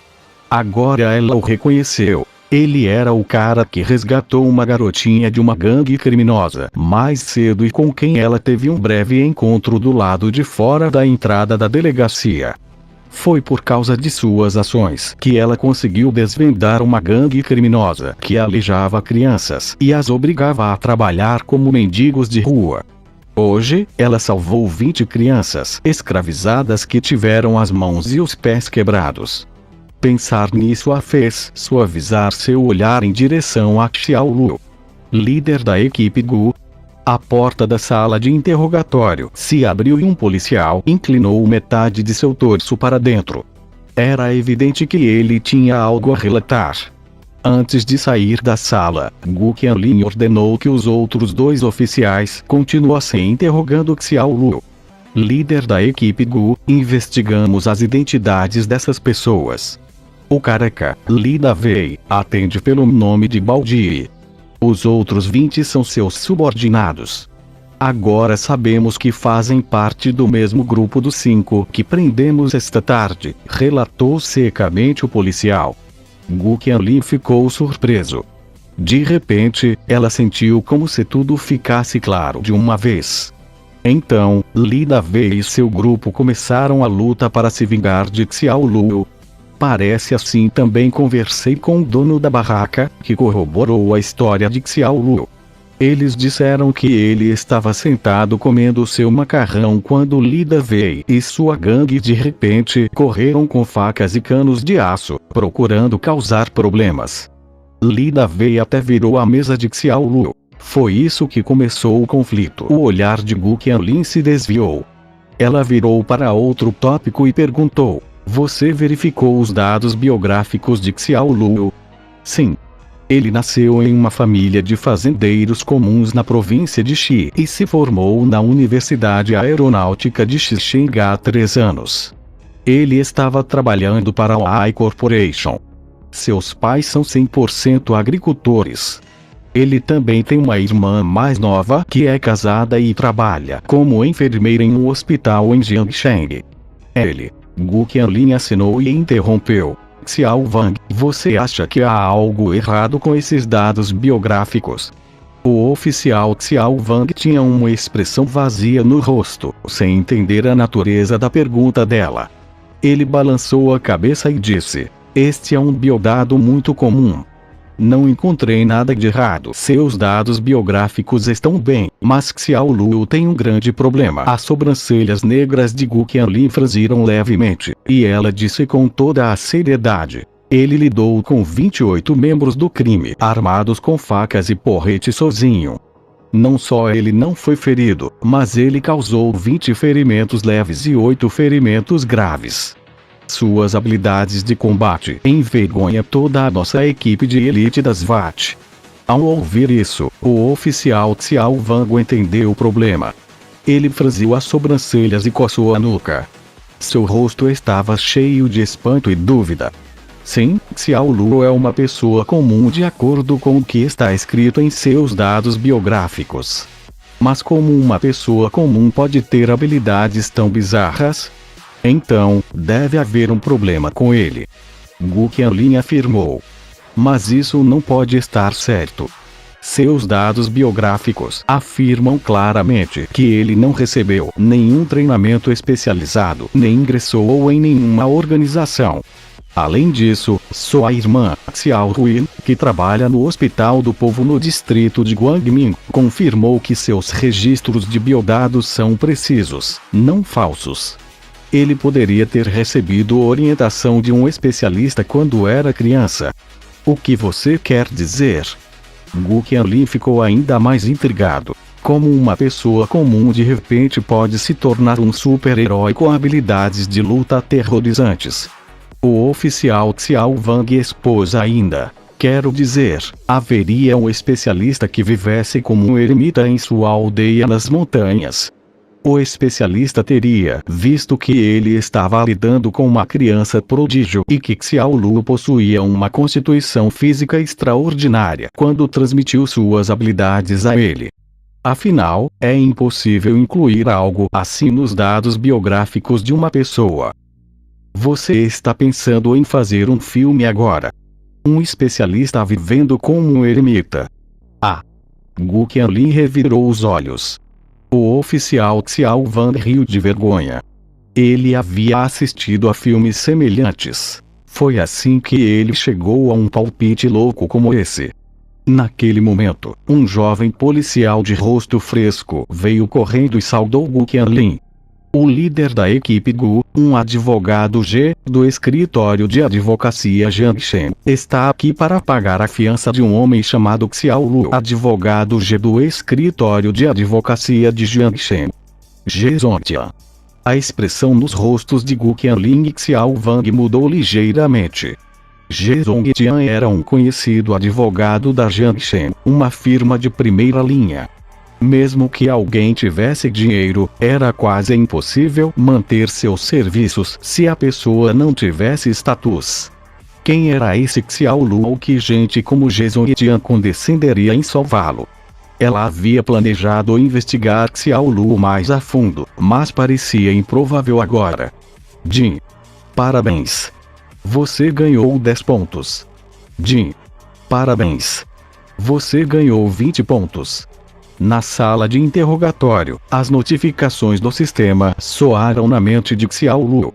Agora ela o reconheceu. Ele era o cara que resgatou uma garotinha de uma gangue criminosa mais cedo e com quem ela teve um breve encontro do lado de fora da entrada da delegacia. Foi por causa de suas ações que ela conseguiu desvendar uma gangue criminosa que alijava crianças e as obrigava a trabalhar como mendigos de rua. Hoje, ela salvou 20 crianças escravizadas que tiveram as mãos e os pés quebrados. Pensar nisso a fez suavizar seu olhar em direção a Xiaolu, líder da equipe Gu. A porta da sala de interrogatório se abriu e um policial inclinou metade de seu torso para dentro. Era evidente que ele tinha algo a relatar. Antes de sair da sala, Gu Qianlin ordenou que os outros 2 oficiais continuassem interrogando Xiaolu, líder da equipe Gu. Investigamos as identidades dessas pessoas. O careca, Li Davei, atende pelo nome de Baldi. Os outros 20 são seus subordinados. Agora sabemos que fazem parte do mesmo grupo dos 5 que prendemos esta tarde, relatou secamente o policial. Gu Qianlin ficou surpreso. De repente, ela sentiu como se tudo ficasse claro de uma vez. Então, Li Davei e seu grupo começaram a luta para se vingar de Xiaolu. Parece assim. Também conversei com o dono da barraca, que corroborou a história de Xiaolu. Eles disseram que ele estava sentado comendo seu macarrão quando Li Davei e sua gangue de repente correram com facas e canos de aço, procurando causar problemas. Li Davei até virou a mesa de Xiaolu. Foi isso que começou o conflito. O olhar de Gu Qianlin se desviou. Ela virou para outro tópico e perguntou: você verificou os dados biográficos de Xiaolu? Sim. Ele nasceu em uma família de fazendeiros comuns na província de Xi e se formou na Universidade Aeronáutica de Xixing há 3 anos. Ele estava trabalhando para a AI Corporation. Seus pais são 100% agricultores. Ele também tem uma irmã mais nova que é casada e trabalha como enfermeira em um hospital em Jiangsheng. Gu Qianlin assinou e interrompeu. Xiao Wang, você acha que há algo errado com esses dados biográficos? O oficial Xiao Wang tinha uma expressão vazia no rosto, sem entender a natureza da pergunta dela. Ele balançou a cabeça e disse: este é um biodado muito comum. Não encontrei nada de errado. Seus dados biográficos estão bem, mas Xiaolu tem um grande problema. As sobrancelhas negras de Gu Qianlin franziram levemente, e ela disse com toda a seriedade: ele lidou com 28 membros do crime, armados com facas e porrete sozinho. Não só ele não foi ferido, mas ele causou 20 ferimentos leves e 8 ferimentos graves. Suas habilidades de combate envergonham toda a nossa equipe de elite das VAT. Ao ouvir isso, o oficial Xiao Wang entendeu o problema. Ele franziu as sobrancelhas e coçou a nuca. Seu rosto estava cheio de espanto e dúvida. Sim, Xiaolu é uma pessoa comum de acordo com o que está escrito em seus dados biográficos. Mas como uma pessoa comum pode ter habilidades tão bizarras? Então, deve haver um problema com ele. Gu Qianlin afirmou. Mas isso não pode estar certo. Seus dados biográficos afirmam claramente que ele não recebeu nenhum treinamento especializado, nem ingressou em nenhuma organização. Além disso, sua irmã, Xiao Ruin, que trabalha no Hospital do Povo no distrito de Guangming, confirmou que seus registros de biodados são precisos, não falsos. Ele poderia ter recebido orientação de um especialista quando era criança. O que você quer dizer? Gu Qianlin ficou ainda mais intrigado. Como uma pessoa comum de repente pode se tornar um super-herói com habilidades de luta aterrorizantes? O oficial Xiao Wang expôs ainda. Quero dizer, haveria um especialista que vivesse como um eremita em sua aldeia nas montanhas. O especialista teria visto que ele estava lidando com uma criança prodígio e que Xiaolu possuía uma constituição física extraordinária quando transmitiu suas habilidades a ele. Afinal, é impossível incluir algo assim nos dados biográficos de uma pessoa. Você está pensando em fazer um filme agora? Um especialista vivendo como um eremita? Gu Qianlin revirou os olhos. O oficial Xiao Wang riu de vergonha. Ele havia assistido a filmes semelhantes. Foi assim que ele chegou a um palpite louco como esse. Naquele momento, um jovem policial de rosto fresco veio correndo e saudou Gu Qianlin. O líder da equipe Gu, um advogado G, do escritório de advocacia Jiangshen, está aqui para pagar a fiança de um homem chamado Xiao Lu, advogado G do escritório de advocacia de Jiangshen. Ge Zongtian. A expressão nos rostos de Gu Qianlin e Xiao Wang mudou ligeiramente. Ge Zongtian era um conhecido advogado da Jiangshen, uma firma de primeira linha. Mesmo que alguém tivesse dinheiro, era quase impossível manter seus serviços se a pessoa não tivesse status. Quem era esse Xiao Lu ou que gente como Ge Zongtian condescenderia em salvá-lo? Ela havia planejado investigar Xiao Lu mais a fundo, mas parecia improvável agora. Jin. Parabéns. Você ganhou 10 pontos. Jin. Parabéns. Você ganhou 20 pontos. Na sala de interrogatório, as notificações do sistema soaram na mente de Xiao Lu.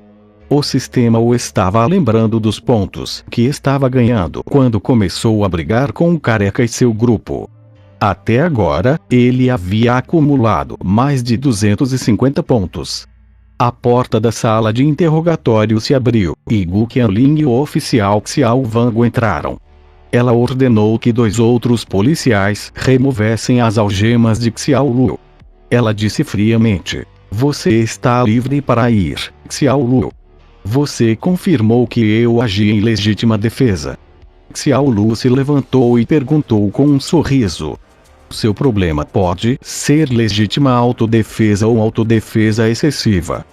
O sistema o estava lembrando dos pontos que estava ganhando quando começou a brigar com o Careca e seu grupo. Até agora, ele havia acumulado mais de 250 pontos. A porta da sala de interrogatório se abriu, e Gu Qianlin e o oficial Xiao Wang entraram. Ela ordenou que 2 outros policiais removessem as algemas de Xiao Lu. Ela disse friamente: "Você está livre para ir, Xiao Lu. Você confirmou que eu agi em legítima defesa." Xiao Lu se levantou e perguntou com um sorriso: "Seu problema pode ser legítima autodefesa ou autodefesa excessiva.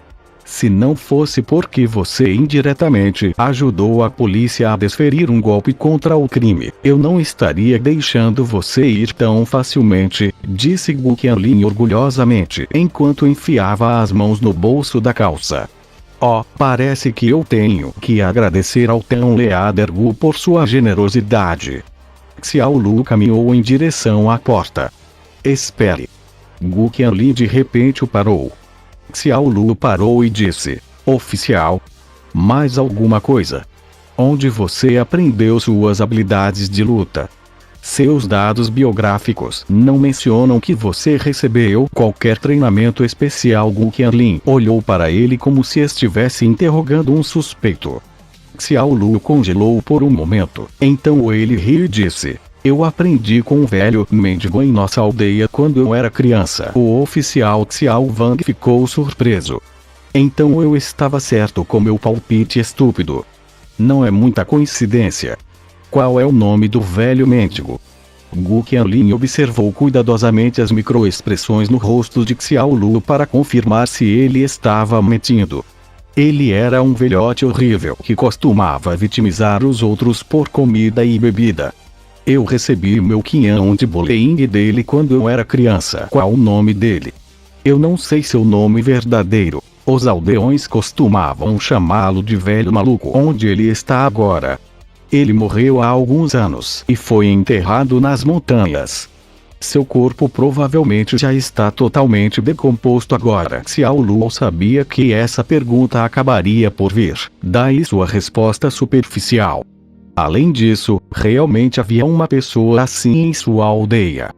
Se não fosse porque você indiretamente ajudou a polícia a desferir um golpe contra o crime, eu não estaria deixando você ir tão facilmente", disse Gu Qianlin orgulhosamente enquanto enfiava as mãos no bolso da calça. "Oh, parece que eu tenho que agradecer ao tão Leader Gu por sua generosidade." Xiao Lu caminhou em direção à porta. "Espere." Gu Qianlin de repente o parou. Xiao Lu parou e disse: "Oficial, mais alguma coisa? Onde você aprendeu suas habilidades de luta? Seus dados biográficos não mencionam que você recebeu qualquer treinamento especial." Gu Qianlin olhou para ele como se estivesse interrogando um suspeito. Xiao Lu congelou por um momento, então ele riu e disse: "Eu aprendi com um velho mendigo em nossa aldeia quando eu era criança." O oficial Xiao Wang ficou surpreso. "Então eu estava certo com meu palpite estúpido. Não é muita coincidência. Qual é o nome do velho mendigo?" Gu Qianlin observou cuidadosamente as microexpressões no rosto de Xiao Lu para confirmar se ele estava mentindo. Ele era um velhote horrível que costumava vitimizar os outros por comida e bebida. "Eu recebi meu quinhão de bullying dele quando eu era criança." "Qual o nome dele?" "Eu não sei seu nome verdadeiro. Os aldeões costumavam chamá-lo de velho maluco." "Onde ele está agora?" "Ele morreu há alguns anos e foi enterrado nas montanhas. Seu corpo provavelmente já está totalmente decomposto agora." Xiao Lu sabia que essa pergunta acabaria por vir, daí sua resposta superficial. Além disso, realmente havia uma pessoa assim em sua aldeia.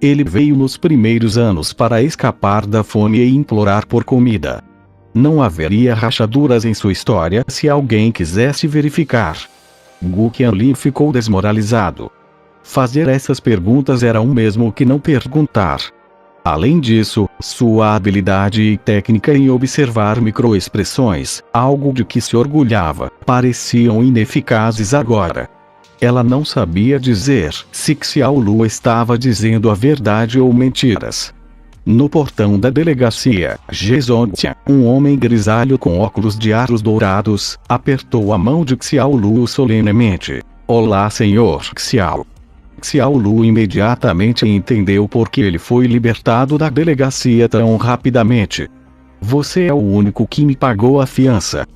Ele veio nos primeiros anos para escapar da fome e implorar por comida. Não haveria rachaduras em sua história se alguém quisesse verificar. Gu Qianlin ficou desmoralizado. Fazer essas perguntas era o mesmo que não perguntar. Além disso, sua habilidade e técnica em observar microexpressões, algo de que se orgulhava, pareciam ineficazes agora. Ela não sabia dizer se Xiao Lu estava dizendo a verdade ou mentiras. No portão da delegacia, Ge Zongtian, um homem grisalho com óculos de aros dourados, apertou a mão de Xiao Lu solenemente. "Olá, senhor Xiao." Xiao Lu imediatamente entendeu por que ele foi libertado da delegacia tão rapidamente. "Você é o único que me pagou a fiança."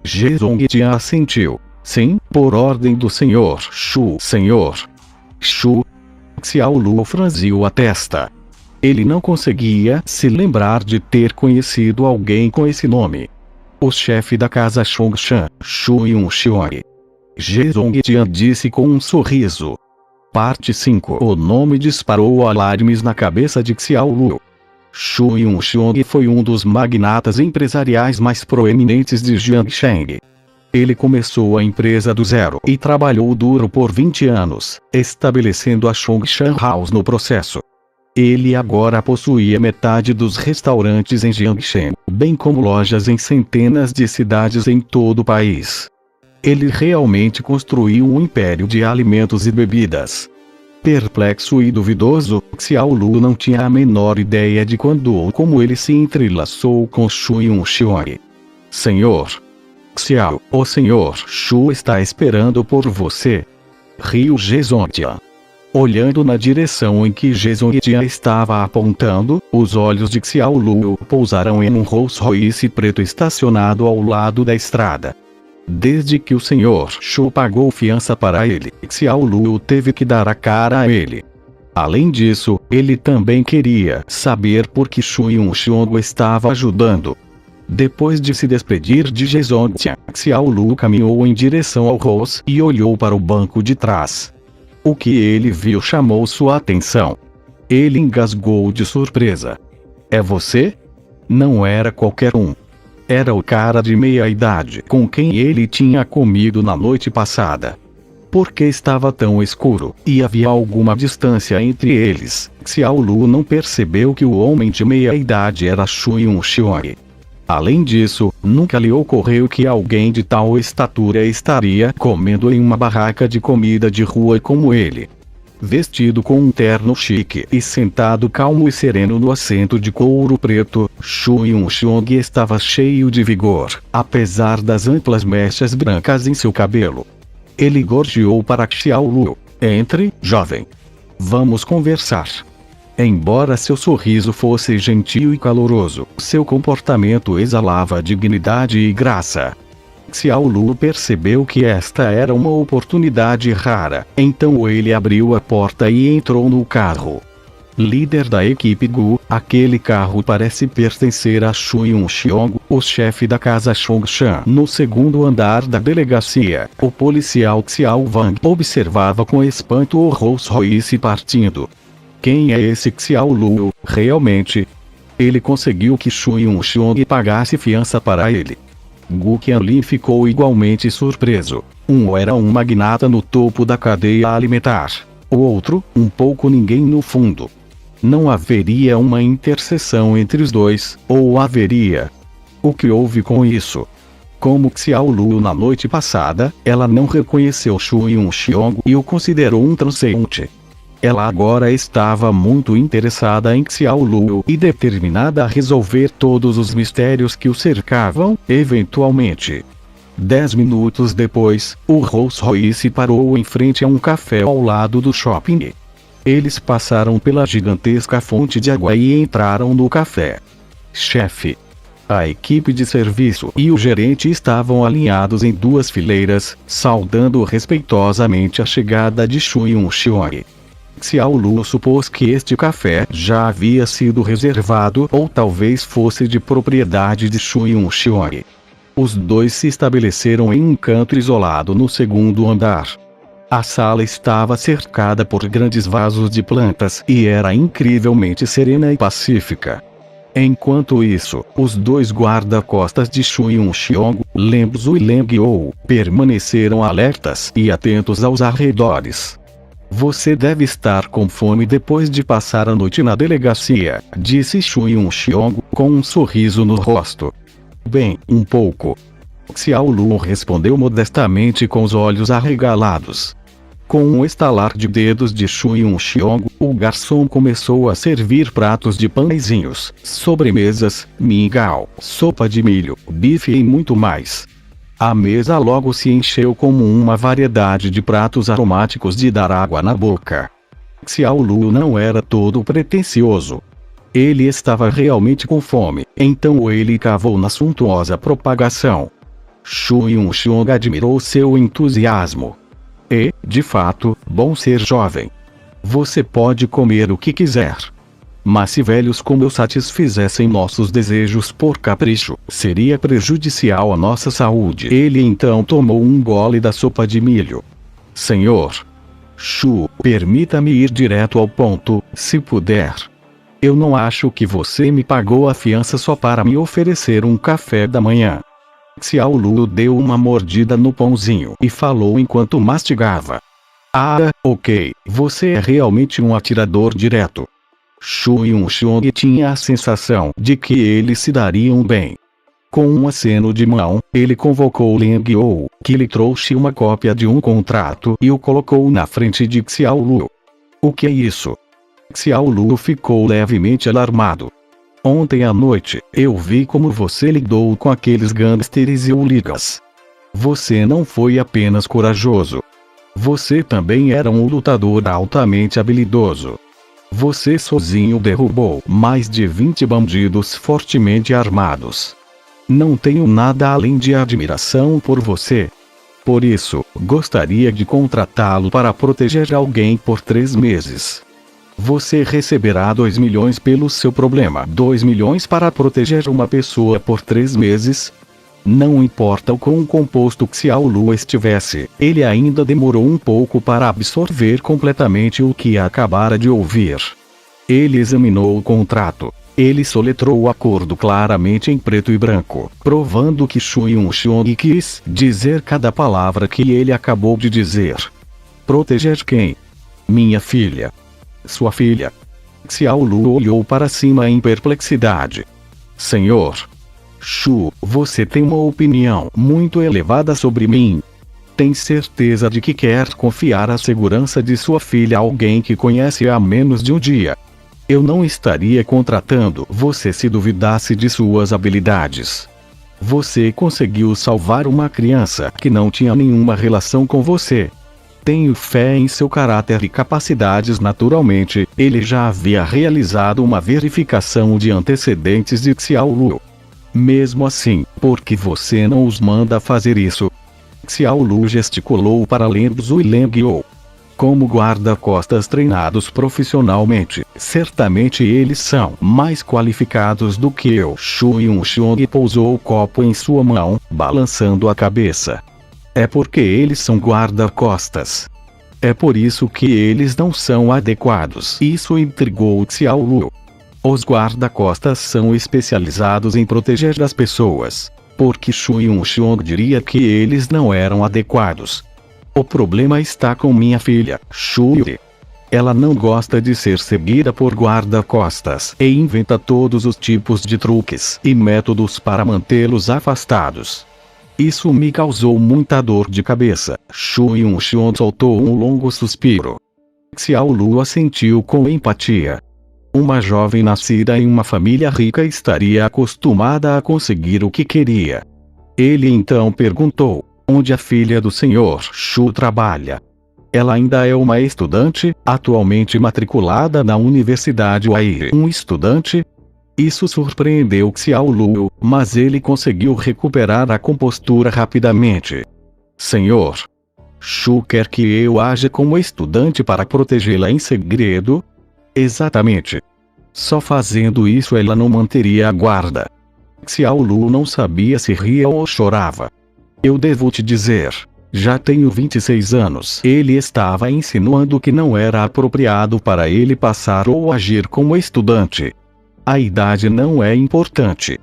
Ge Zongtian assentiu. "Sim, por ordem do senhor Shu." "Senhor Shu?" Xiao Lu franziu a testa. Ele não conseguia se lembrar de ter conhecido alguém com esse nome. O chefe da casa Chongshan, Shu Yun-xiong. Zhezong-tian disse com um sorriso. Parte 5. O nome disparou alarmes na cabeça de Xiao Lu. Shu Yun-xiong foi um dos magnatas empresariais mais proeminentes de Jiangsheng. Ele começou a empresa do zero e trabalhou duro por 20 anos, estabelecendo a Chongshan House no processo. Ele agora possuía metade dos restaurantes em Jiangsheng, bem como lojas em centenas de cidades em todo o país. Ele realmente construiu um império de alimentos e bebidas. Perplexo e duvidoso, Xiao Lu não tinha a menor ideia de quando ou como ele se entrelaçou com Shu Yun-xiong. Senhor Xiao, o senhor Shu está esperando por você. Riu Zhezong-tian. Olhando na direção em que Zhezong-tian estava apontando, os olhos de Xiao Lu pousaram em um Rolls-Royce preto estacionado ao lado da estrada. Desde que o senhor Shu pagou fiança para ele, Xiao Lu teve que dar a cara a ele. Além disso, ele também queria saber por que Shu Yun-xiong estava ajudando. Depois de se despedir de Zhezong-tian, Xiao Lu caminhou em direção ao Rolls e olhou para o banco de trás. O que ele viu chamou sua atenção. Ele engasgou de surpresa. É você? Não era qualquer um. Era o cara de meia-idade com quem ele tinha comido na noite passada. Porque estava tão escuro, e havia alguma distância entre eles, Xiao Lu não percebeu que o homem de meia-idade era Shu Yun-xiong. Além disso, nunca lhe ocorreu que alguém de tal estatura estaria comendo em uma barraca de comida de rua como ele. Vestido com um terno chique e sentado calmo e sereno no assento de couro preto, Shu Yun-xiong estava cheio de vigor, apesar das amplas mechas brancas em seu cabelo. Ele gorjeou para Xiao Lu. Entre, jovem. Vamos conversar. Embora seu sorriso fosse gentil e caloroso, seu comportamento exalava dignidade e graça. Xiao Lu percebeu que esta era uma oportunidade rara, então ele abriu a porta e entrou no carro. Líder da equipe Gu, aquele carro parece pertencer a Shu Yun-xiong, o chefe da casa Chongshan. No segundo andar da delegacia, o policial Xiao Wang observava com espanto o Rolls-Royce partindo. Quem é esse Xiao Lu, realmente? Ele conseguiu que Shu Yun-xiong pagasse fiança para ele. Gu Qianlin ficou igualmente surpreso. Um era um magnata no topo da cadeia alimentar. O outro, um pouco ninguém no fundo. Não haveria uma interseção entre os dois, ou haveria? O que houve com isso? Como Xiao Lu na noite passada, ela não reconheceu Shu Yun-xiong e o considerou um transeunte. Ela agora estava muito interessada em Xiao Lu e determinada a resolver todos os mistérios que o cercavam, eventualmente. 10 minutos depois, o Rolls-Royce parou em frente a um café ao lado do shopping. Eles passaram pela gigantesca fonte de água e entraram no café. Chefe. A equipe de serviço e o gerente estavam alinhados em duas fileiras, saudando respeitosamente a chegada de Shu Yun-xiong. Xiao Lu supôs que este café já havia sido reservado ou talvez fosse de propriedade de Shu Yun-xiong. Os dois se estabeleceram em um canto isolado no segundo andar. A sala estava cercada por grandes vasos de plantas e era incrivelmente serena e pacífica. Enquanto isso, os dois guarda-costas de Shu Yun-xiong, Leng Zhu e Leng You, permaneceram alertas e atentos aos arredores. Você deve estar com fome depois de passar a noite na delegacia, disse Shu Yun-xiong, com um sorriso no rosto. Bem, um pouco. Xiao Lu respondeu modestamente com os olhos arregalados. Com um estalar de dedos de Shu Yun-xiong, o garçom começou a servir pratos de pãezinhos, sobremesas, mingau, sopa de milho, bife e muito mais. A mesa logo se encheu como uma variedade de pratos aromáticos de dar água na boca. Xiao Lu não era todo pretensioso. Ele estava realmente com fome, então ele cavou na suntuosa propagação. Shu Yun-xiong admirou seu entusiasmo. De fato, bom ser jovem. Você pode comer o que quiser. Mas se velhos como eu satisfizessem nossos desejos por capricho, seria prejudicial à nossa saúde. Ele então tomou um gole da sopa de milho. Senhor Shu, permita-me ir direto ao ponto, se puder. Eu não acho que você me pagou a fiança só para me oferecer um café da manhã. Xiao Lu deu uma mordida no pãozinho e falou enquanto mastigava. Ah, ok, você é realmente um atirador direto. Shu Yunxiong tinha a sensação de que eles se dariam bem. Com um aceno de mão, ele convocou Leng You, que lhe trouxe uma cópia de um contrato e o colocou na frente de Xiao Lu. O que é isso? Xiao Lu ficou levemente alarmado. Ontem à noite, eu vi como você lidou com aqueles gangsters e hooligas. Você não foi apenas corajoso. Você também era um lutador altamente habilidoso. Você sozinho derrubou mais de 20 bandidos fortemente armados. Não tenho nada além de admiração por você. Por isso, gostaria de contratá-lo para proteger alguém por 3 meses. Você receberá 2 milhões pelo seu problema. 2 milhões para proteger uma pessoa por 3 meses? Não importa o quão composto Xiao Lu estivesse, ele ainda demorou um pouco para absorver completamente o que acabara de ouvir. Ele examinou o contrato. Ele soletrou o acordo claramente em preto e branco, provando que Shu Yunxiong quis dizer cada palavra que ele acabou de dizer. Proteger quem? Minha filha. Sua filha. Xiao Lu olhou para cima em perplexidade. Senhor Shu, você tem uma opinião muito elevada sobre mim. Tem certeza de que quer confiar a segurança de sua filha a alguém que conhece há menos de um dia? Eu não estaria contratando você se duvidasse de suas habilidades. Você conseguiu salvar uma criança que não tinha nenhuma relação com você. Tenho fé em seu caráter e capacidades naturalmente. Ele já havia realizado uma verificação de antecedentes de Xiao Lu. Mesmo assim, por que você não os manda fazer isso? Xiao Lu gesticulou para Leng Zhu e Leng You. Como guarda-costas treinados profissionalmente, certamente eles são mais qualificados do que eu. Shu Yunxiong pousou o copo em sua mão, balançando a cabeça. É porque eles são guarda-costas. É por isso que eles não são adequados. Isso intrigou Xiao Lu. Os guarda-costas são especializados em proteger as pessoas. Porque Shu Yunxiong diria que eles não eram adequados. O problema está com minha filha, Shu Yuri. Ela não gosta de ser seguida por guarda-costas e inventa todos os tipos de truques e métodos para mantê-los afastados. Isso me causou muita dor de cabeça. Shu Yunxiong soltou um longo suspiro. Xiao Lu assentiu com empatia. Uma jovem nascida em uma família rica estaria acostumada a conseguir o que queria. Ele então perguntou, onde a filha do Sr. Shu trabalha? Ela ainda é uma estudante, atualmente matriculada na Universidade Wai. Um estudante? Isso surpreendeu Xiao Lu, mas ele conseguiu recuperar a compostura rapidamente. Senhor Shu quer que eu aja como estudante para protegê-la em segredo? Exatamente. Só fazendo isso ela não manteria a guarda. Xiao Lu não sabia se ria ou chorava. Eu devo te dizer, já tenho 26 anos. Ele estava insinuando que não era apropriado para ele passar ou agir como estudante. A idade não é importante.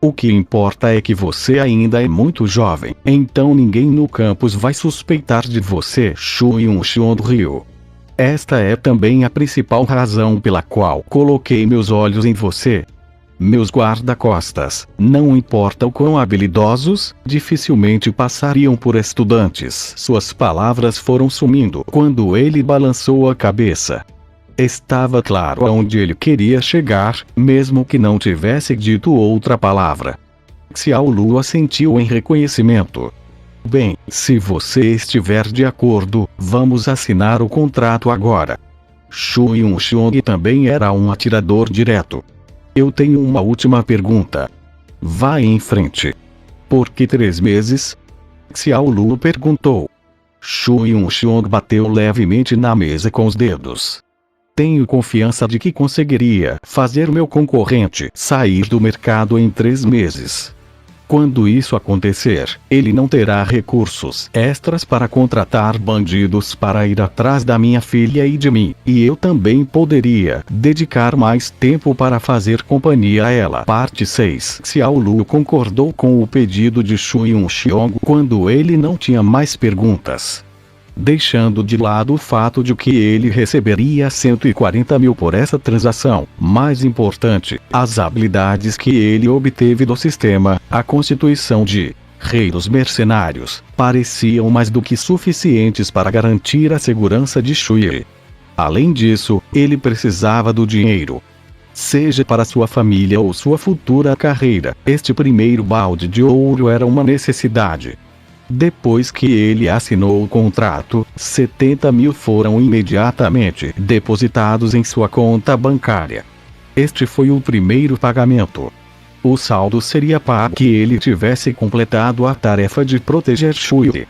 O que importa é que você ainda é muito jovem, então ninguém no campus vai suspeitar de você. Shu Yunxiong riu. Esta é também a principal razão pela qual coloquei meus olhos em você. Meus guarda-costas, não importa o quão habilidosos, dificilmente passariam por estudantes. Suas palavras foram sumindo quando ele balançou a cabeça. Estava claro aonde ele queria chegar, mesmo que não tivesse dito outra palavra. Xiao Lu assentiu em reconhecimento. Bem, se você estiver de acordo, vamos assinar o contrato agora. Shu Yunxiong também era um atirador direto. Eu tenho uma última pergunta. Vá em frente. Por que 3 meses? Xiao Lu perguntou. Shu Yunxiong bateu levemente na mesa com os dedos. Tenho confiança de que conseguiria fazer meu concorrente sair do mercado em 3 meses. Quando isso acontecer, ele não terá recursos extras para contratar bandidos para ir atrás da minha filha e de mim, e eu também poderia dedicar mais tempo para fazer companhia a ela. Parte 6. Xiao Lu concordou com o pedido de Xu Yunxiong quando ele não tinha mais perguntas. Deixando de lado o fato de que ele receberia 140 mil por essa transação. Mais importante, as habilidades que ele obteve do sistema, a constituição de Rei dos Mercenários, pareciam mais do que suficientes para garantir a segurança de Shui. Além disso, ele precisava do dinheiro. Seja para sua família ou sua futura carreira, este primeiro balde de ouro era uma necessidade. Depois que ele assinou o contrato, 70 mil foram imediatamente depositados em sua conta bancária. Este foi o primeiro pagamento. O saldo seria para que ele tivesse completado a tarefa de proteger Shui.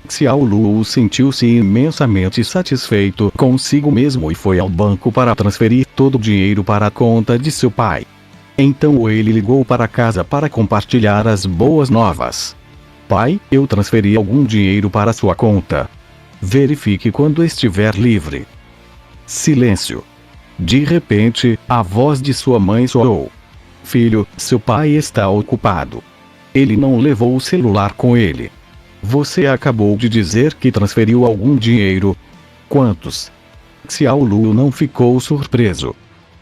Xiao Lu sentiu-se imensamente satisfeito consigo mesmo e foi ao banco para transferir todo o dinheiro para a conta de seu pai. Então ele ligou para casa para compartilhar as boas novas. Pai, eu transferi algum dinheiro para sua conta. Verifique quando estiver livre. Silêncio. De repente, a voz de sua mãe soou. Filho, seu pai está ocupado. Ele não levou o celular com ele. Você acabou de dizer que transferiu algum dinheiro. Quantos? Xiao Lu não ficou surpreso.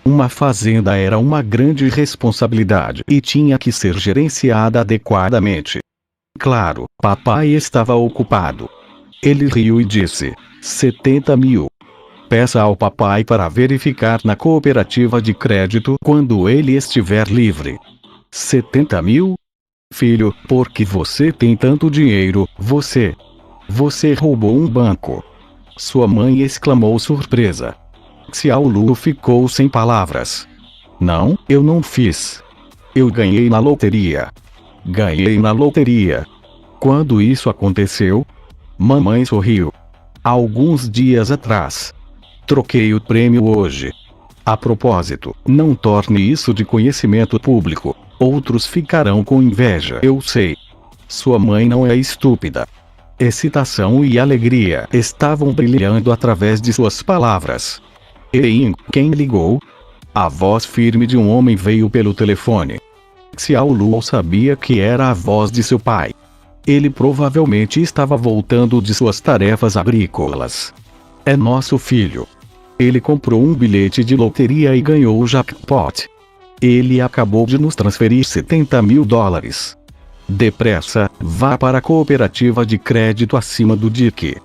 Uma fazenda era uma grande responsabilidade e tinha que ser gerenciada adequadamente. Claro, papai estava ocupado. Ele riu e disse: 70 mil. Peça ao papai para verificar na cooperativa de crédito quando ele estiver livre. 70 mil? Filho, por que você tem tanto dinheiro? Você roubou um banco. Sua mãe exclamou surpresa. Xiao Lu ficou sem palavras. Não, eu não fiz. Eu ganhei na loteria. Ganhei na loteria. Quando isso aconteceu? Mamãe sorriu. Alguns dias atrás. Troquei o prêmio hoje. A propósito, não torne isso de conhecimento público. Outros ficarão com inveja. Eu sei. Sua mãe não é estúpida. Excitação e alegria estavam brilhando através de suas palavras. Ei, quem ligou? A voz firme de um homem veio pelo telefone. Xiao Lu sabia que era a voz de seu pai. Ele provavelmente estava voltando de suas tarefas agrícolas. É nosso filho. Ele comprou um bilhete de loteria e ganhou o jackpot. Ele acabou de nos transferir 70 mil dólares. Depressa, vá para a cooperativa de crédito acima do dique.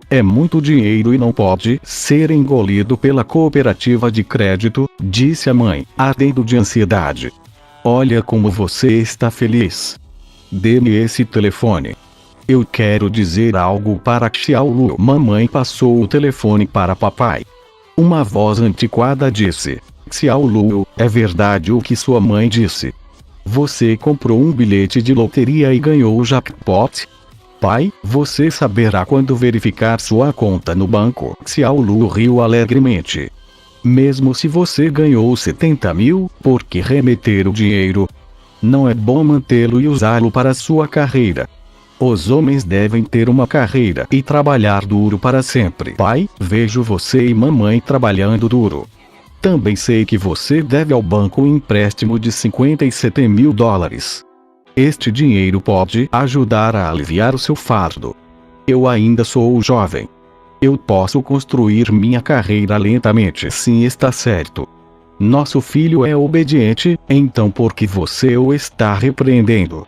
É muito dinheiro e não pode ser engolido pela cooperativa de crédito, disse a mãe, ardendo de ansiedade. Olha como você está feliz. Dê-me esse telefone. Eu quero dizer algo para Xiao Lu. Mamãe passou o telefone para papai. Uma voz antiquada disse: Xiao Lu, é verdade o que sua mãe disse. Você comprou um bilhete de loteria e ganhou o jackpot? Pai, você saberá quando verificar sua conta no banco. Xiao Lu riu alegremente. Mesmo se você ganhou 70 mil, por que remeter o dinheiro? Não é bom mantê-lo e usá-lo para sua carreira. Os homens devem ter uma carreira e trabalhar duro para sempre. Pai, vejo você e mamãe trabalhando duro. Também sei que você deve ao banco um empréstimo de 57 mil dólares. Este dinheiro pode ajudar a aliviar o seu fardo. Eu ainda sou jovem. Eu posso construir minha carreira lentamente. Sim, está certo. Nosso filho é obediente, então por que você o está repreendendo?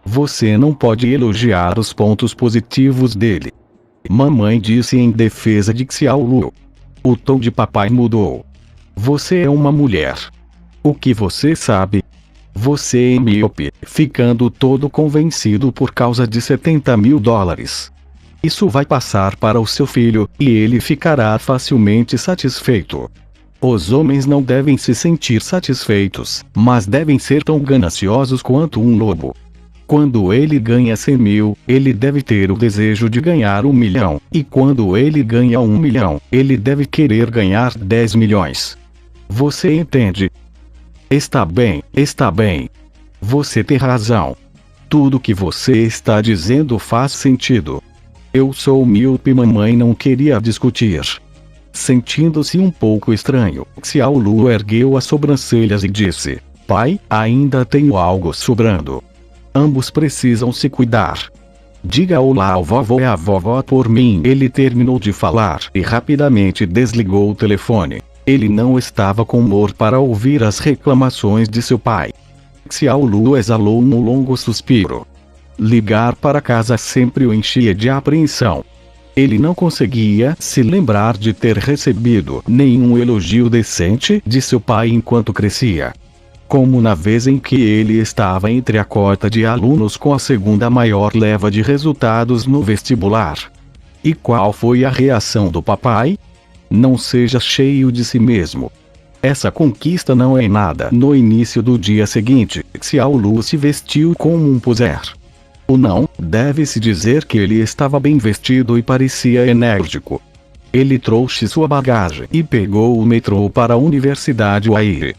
Você não pode elogiar os pontos positivos dele. Mamãe disse em defesa de Xiao Lu. O tom de papai mudou. Você é uma mulher. O que você sabe? Você é míope, ficando todo convencido por causa de 70 mil dólares. Isso vai passar para o seu filho, e ele ficará facilmente satisfeito. Os homens não devem se sentir satisfeitos, mas devem ser tão gananciosos quanto um lobo. Quando ele ganha 100 mil, ele deve ter o desejo de ganhar 1 milhão, e quando ele ganha 1 milhão, ele deve querer ganhar 10 milhões. Você entende? Está bem, está bem. Você tem razão. Tudo que você está dizendo faz sentido. Eu sou míope, mamãe não queria discutir. Sentindo-se um pouco estranho, Xiao Lu ergueu as sobrancelhas e disse: pai, ainda tenho algo sobrando. Ambos precisam se cuidar. Diga olá ao vovô e à vovó por mim. Ele terminou de falar e rapidamente desligou o telefone. Ele não estava com humor para ouvir as reclamações de seu pai. Xiao Lu exalou um longo suspiro. Ligar para casa sempre o enchia de apreensão. Ele não conseguia se lembrar de ter recebido nenhum elogio decente de seu pai enquanto crescia. Como na vez em que ele estava entre a cota de alunos com a segunda maior leva de resultados no vestibular. E qual foi a reação do papai? Não seja cheio de si mesmo. Essa conquista não é nada. No início do dia seguinte, Xiao Lu se vestiu como um posser. Ou não, deve-se dizer que ele estava bem vestido e parecia enérgico. Ele trouxe sua bagagem e pegou o metrô para a Universidade Wairi.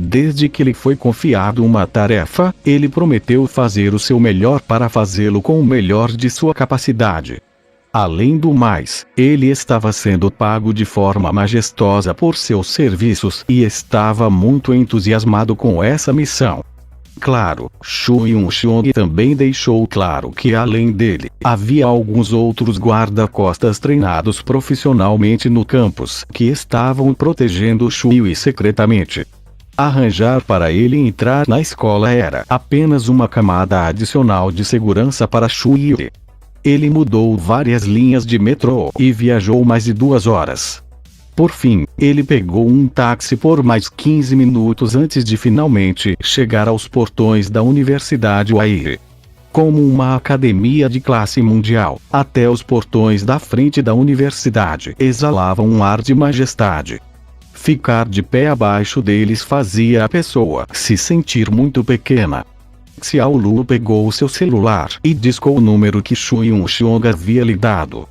Desde que lhe foi confiado uma tarefa, ele prometeu fazer o seu melhor para fazê-lo com o melhor de sua capacidade. Além do mais, ele estava sendo pago de forma majestosa por seus serviços e estava muito entusiasmado com essa missão. Claro, Xu Yunxiong também deixou claro que além dele, havia alguns outros guarda-costas treinados profissionalmente no campus que estavam protegendo Xu Yui secretamente. Arranjar para ele entrar na escola era apenas uma camada adicional de segurança para Xu Yui. Ele mudou várias linhas de metrô e viajou mais de 2 horas. Por fim, ele pegou um táxi por mais 15 minutos antes de finalmente chegar aos portões da Universidade Wairi. Como uma academia de classe mundial, até os portões da frente da universidade exalavam um ar de majestade. Ficar de pé abaixo deles fazia a pessoa se sentir muito pequena. Xiao Lu pegou seu celular e discou o número que Xu Yunxiong havia lhe dado.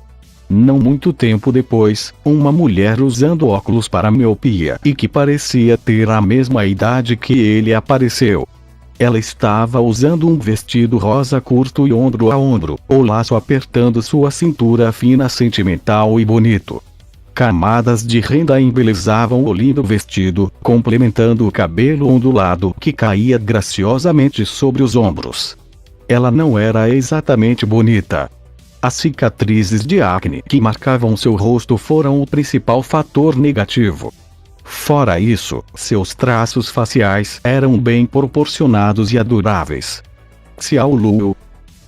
Não muito tempo depois, uma mulher usando óculos para miopia e que parecia ter a mesma idade que ele apareceu. Ela estava usando um vestido rosa curto e ombro a ombro, o laço apertando sua cintura fina, sentimental e bonito. Camadas de renda embelezavam o lindo vestido, complementando o cabelo ondulado que caía graciosamente sobre os ombros. Ela não era exatamente bonita. As cicatrizes de acne que marcavam seu rosto foram o principal fator negativo. Fora isso, seus traços faciais eram bem proporcionados e adoráveis. Xiao Lu.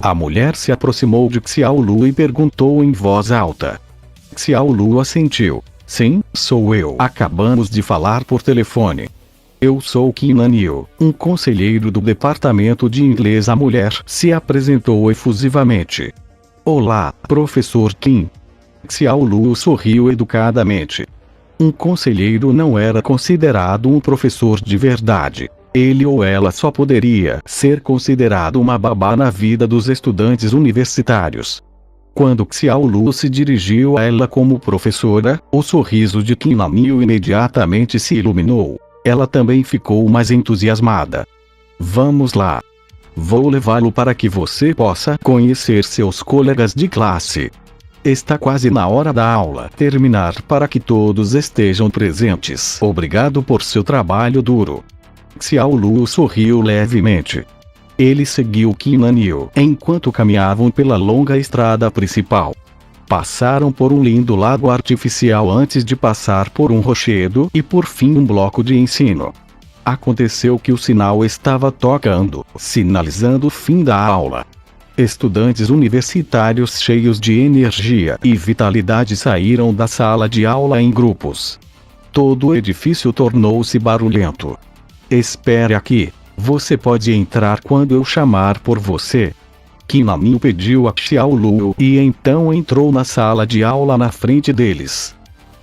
A mulher se aproximou de Xiao Lu e perguntou em voz alta. Xiao Lu assentiu. Sim, sou eu. Acabamos de falar por telefone. Eu sou Qin Lanyu, um conselheiro do departamento de inglês. A mulher se apresentou efusivamente. Olá, professor Qin. Xiao Lu sorriu educadamente. Um conselheiro não era considerado um professor de verdade. Ele ou ela só poderia ser considerado uma babá na vida dos estudantes universitários. Quando Xiao Lu se dirigiu a ela como professora, o sorriso de Qin Lanyu imediatamente se iluminou. Ela também ficou mais entusiasmada. Vamos lá. Vou levá-lo para que você possa conhecer seus colegas de classe. Está quase na hora da aula terminar para que todos estejam presentes. Obrigado por seu trabalho duro. Xiao Lu sorriu levemente. Ele seguiu Qin Lanyu enquanto caminhavam pela longa estrada principal. Passaram por um lindo lago artificial antes de passar por um rochedo e por fim um bloco de ensino. Aconteceu que o sinal estava tocando, sinalizando o fim da aula. Estudantes universitários cheios de energia e vitalidade saíram da sala de aula em grupos. Todo o edifício tornou-se barulhento. Espere aqui. Você pode entrar quando eu chamar por você. Qin Lanyu pediu a Xiao Lu e então entrou na sala de aula na frente deles.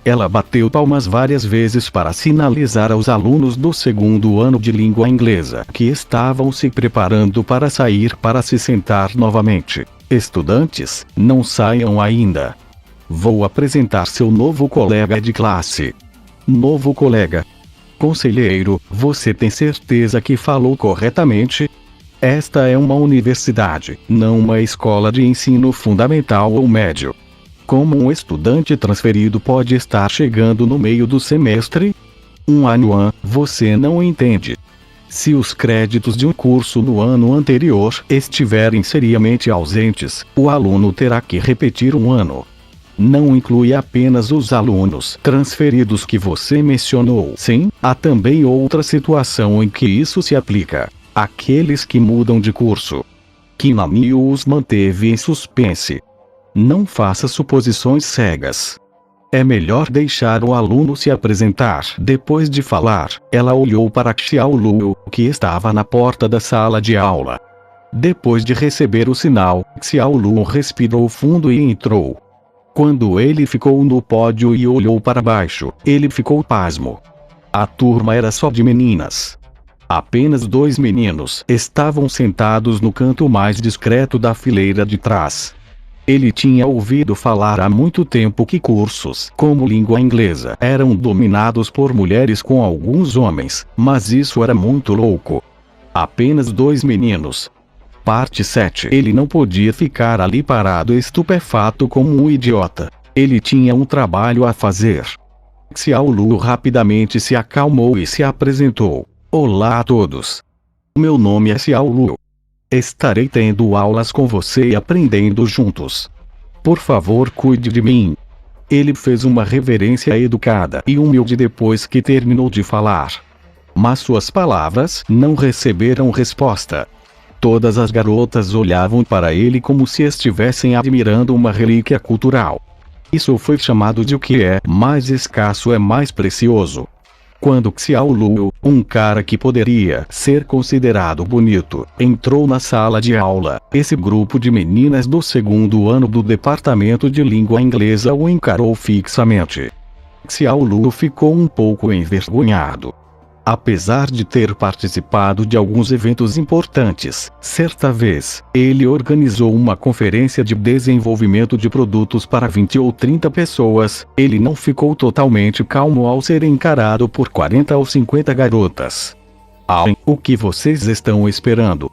Ela bateu palmas várias vezes para sinalizar aos alunos do segundo ano de língua inglesa que estavam se preparando para sair para se sentar novamente. Estudantes, não saiam ainda. Vou apresentar seu novo colega de classe. Novo colega. Conselheiro, você tem certeza que falou corretamente? Esta é uma universidade, não uma escola de ensino fundamental ou médio. Como um estudante transferido pode estar chegando no meio do semestre? Um ano, você não entende. Se os créditos de um curso no ano anterior estiverem seriamente ausentes, o aluno terá que repetir um ano. Não inclui apenas os alunos transferidos que você mencionou. Sim, há também outra situação em que isso se aplica. Aqueles que mudam de curso. Kinamio os manteve em suspense. Não faça suposições cegas. É melhor deixar o aluno se apresentar. Depois de falar, ela olhou para Xiaolu, que estava na porta da sala de aula. Depois de receber o sinal, Xiaolu respirou fundo e entrou. Quando ele ficou no pódio e olhou para baixo, ele ficou pasmo. A turma era só de meninas. Apenas 2 meninos estavam sentados no canto mais discreto da fileira de trás. Ele tinha ouvido falar há muito tempo que cursos como língua inglesa eram dominados por mulheres com alguns homens, mas isso era muito louco. Apenas 2 meninos. Parte 7. Ele não podia ficar ali parado estupefato como um idiota. Ele tinha um trabalho a fazer. Xiaolu rapidamente se acalmou e se apresentou. Olá a todos. Meu nome é Xiaolu. Estarei tendo aulas com você e aprendendo juntos. Por favor, cuide de mim. Ele fez uma reverência educada e humilde depois que terminou de falar. Mas suas palavras não receberam resposta. Todas as garotas olhavam para ele como se estivessem admirando uma relíquia cultural. Isso foi chamado de o que é mais escasso é mais precioso. Quando Xiaolu, um cara que poderia ser considerado bonito, entrou na sala de aula, esse grupo de meninas do segundo ano do departamento de língua inglesa o encarou fixamente. Xiaolu ficou um pouco envergonhado. Apesar de ter participado de alguns eventos importantes, certa vez, ele organizou uma conferência de desenvolvimento de produtos para 20 ou 30 pessoas, ele não ficou totalmente calmo ao ser encarado por 40 ou 50 garotas. O que vocês estão esperando?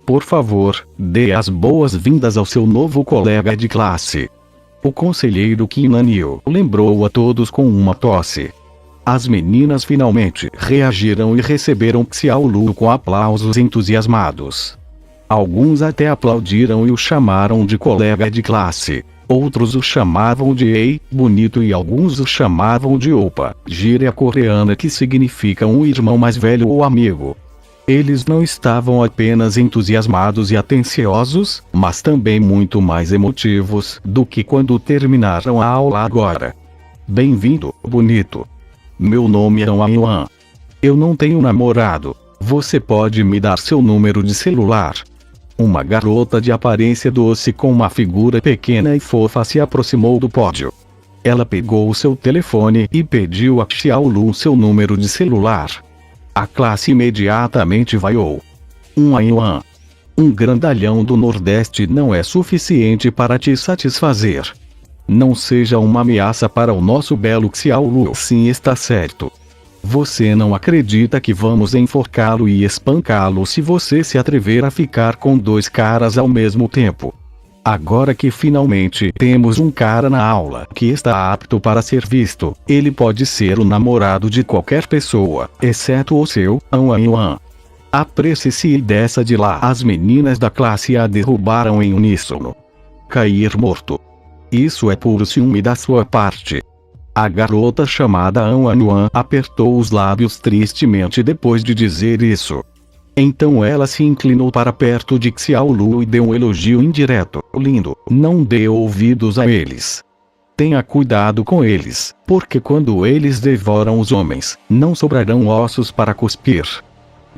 Por favor, dê as boas-vindas ao seu novo colega de classe. O conselheiro Kinanio lembrou a todos com uma tosse. As meninas finalmente reagiram e receberam Xiaolu com aplausos entusiasmados. Alguns até aplaudiram e o chamaram de colega de classe. Outros o chamavam de Ei, bonito, e alguns o chamavam de Opa, gíria coreana que significa um irmão mais velho ou amigo. Eles não estavam apenas entusiasmados e atenciosos, mas também muito mais emotivos do que quando terminaram a aula agora. Bem-vindo, bonito. Meu nome é Yuan. Eu não tenho namorado. Você pode me dar seu número de celular? Uma garota de aparência doce com uma figura pequena e fofa se aproximou do pódio. Ela pegou o seu telefone e pediu a Xiaolu seu número de celular. A classe imediatamente vaiou. Yuan. Um grandalhão do Nordeste não é suficiente para te satisfazer. Não seja uma ameaça para o nosso belo Xiaolu. Sim, está certo. Você não acredita que vamos enforcá-lo e espancá-lo se você se atrever a ficar com 2 caras ao mesmo tempo. Agora que finalmente temos um cara na aula que está apto para ser visto, ele pode ser o namorado de qualquer pessoa, exceto o seu, Yuan. Apresse-se e desça de lá. As meninas da classe a derrubaram em uníssono. Cair morto. Isso é puro ciúme da sua parte. A garota chamada Yuan apertou os lábios tristemente depois de dizer isso. Então ela se inclinou para perto de Xiaolu e deu um elogio indireto. Lindo, não dê ouvidos a eles. Tenha cuidado com eles, porque quando eles devoram os homens, não sobrarão ossos para cuspir.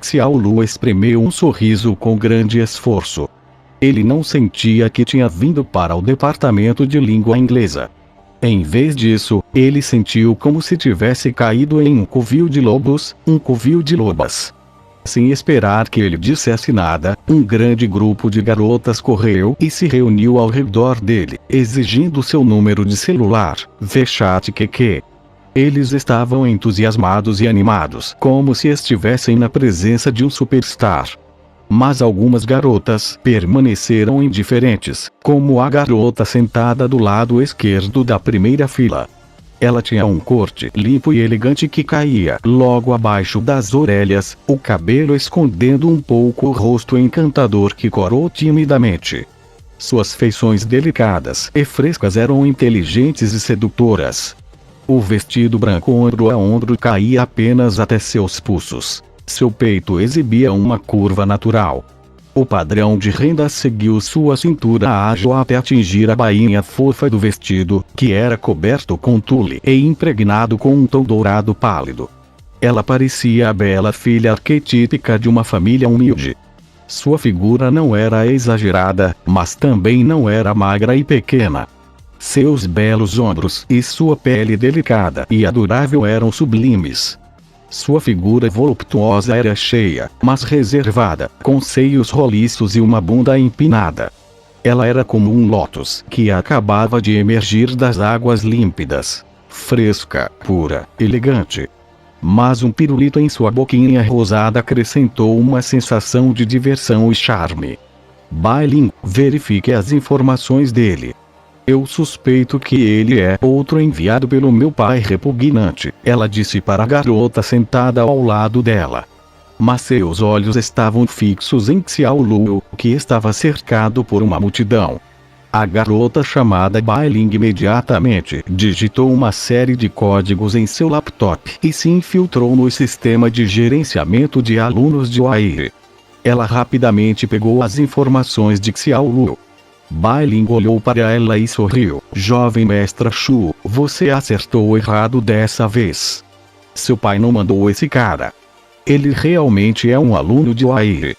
Xiaolu espremeu um sorriso com grande esforço. Ele não sentia que tinha vindo para o departamento de língua inglesa. Em vez disso, ele sentiu como se tivesse caído em um covil de lobos, um covil de lobas. Sem esperar que ele dissesse nada, um grande grupo de garotas correu e se reuniu ao redor dele, exigindo seu número de celular. VChatQQ. Eles estavam entusiasmados e animados, como se estivessem na presença de um superstar. Mas algumas garotas permaneceram indiferentes, como a garota sentada do lado esquerdo da primeira fila. Ela tinha um corte limpo e elegante que caía logo abaixo das orelhas, o cabelo escondendo um pouco o rosto encantador que corou timidamente. Suas feições delicadas e frescas eram inteligentes e sedutoras. O vestido branco ombro a ombro caía apenas até seus pulsos. Seu peito exibia uma curva natural. O padrão de renda seguiu sua cintura ágil até atingir a bainha fofa do vestido, que era coberto com tule e impregnado com um tom dourado pálido. Ela parecia a bela filha arquetípica de uma família humilde. Sua figura não era exagerada, mas também não era magra e pequena. Seus belos ombros e sua pele delicada e adorável eram sublimes. Sua figura voluptuosa era cheia, mas reservada, com seios roliços e uma bunda empinada. Ela era como um lótus que acabava de emergir das águas límpidas. Fresca, pura, elegante. Mas um pirulito em sua boquinha rosada acrescentou uma sensação de diversão e charme. Bai-Ling, verifique as informações dele. Eu suspeito que ele é outro enviado pelo meu pai repugnante, ela disse para a garota sentada ao lado dela. Mas seus olhos estavam fixos em Xiao Luo, que estava cercado por uma multidão. A garota chamada Bai-Ling imediatamente digitou uma série de códigos em seu laptop e se infiltrou no sistema de gerenciamento de alunos de Huairi. Ela rapidamente pegou as informações de Xiao Luo. Bai-Ling olhou para ela e sorriu. Jovem mestra Shu, você acertou errado dessa vez. Seu pai não mandou esse cara. Ele realmente é um aluno de Huairi.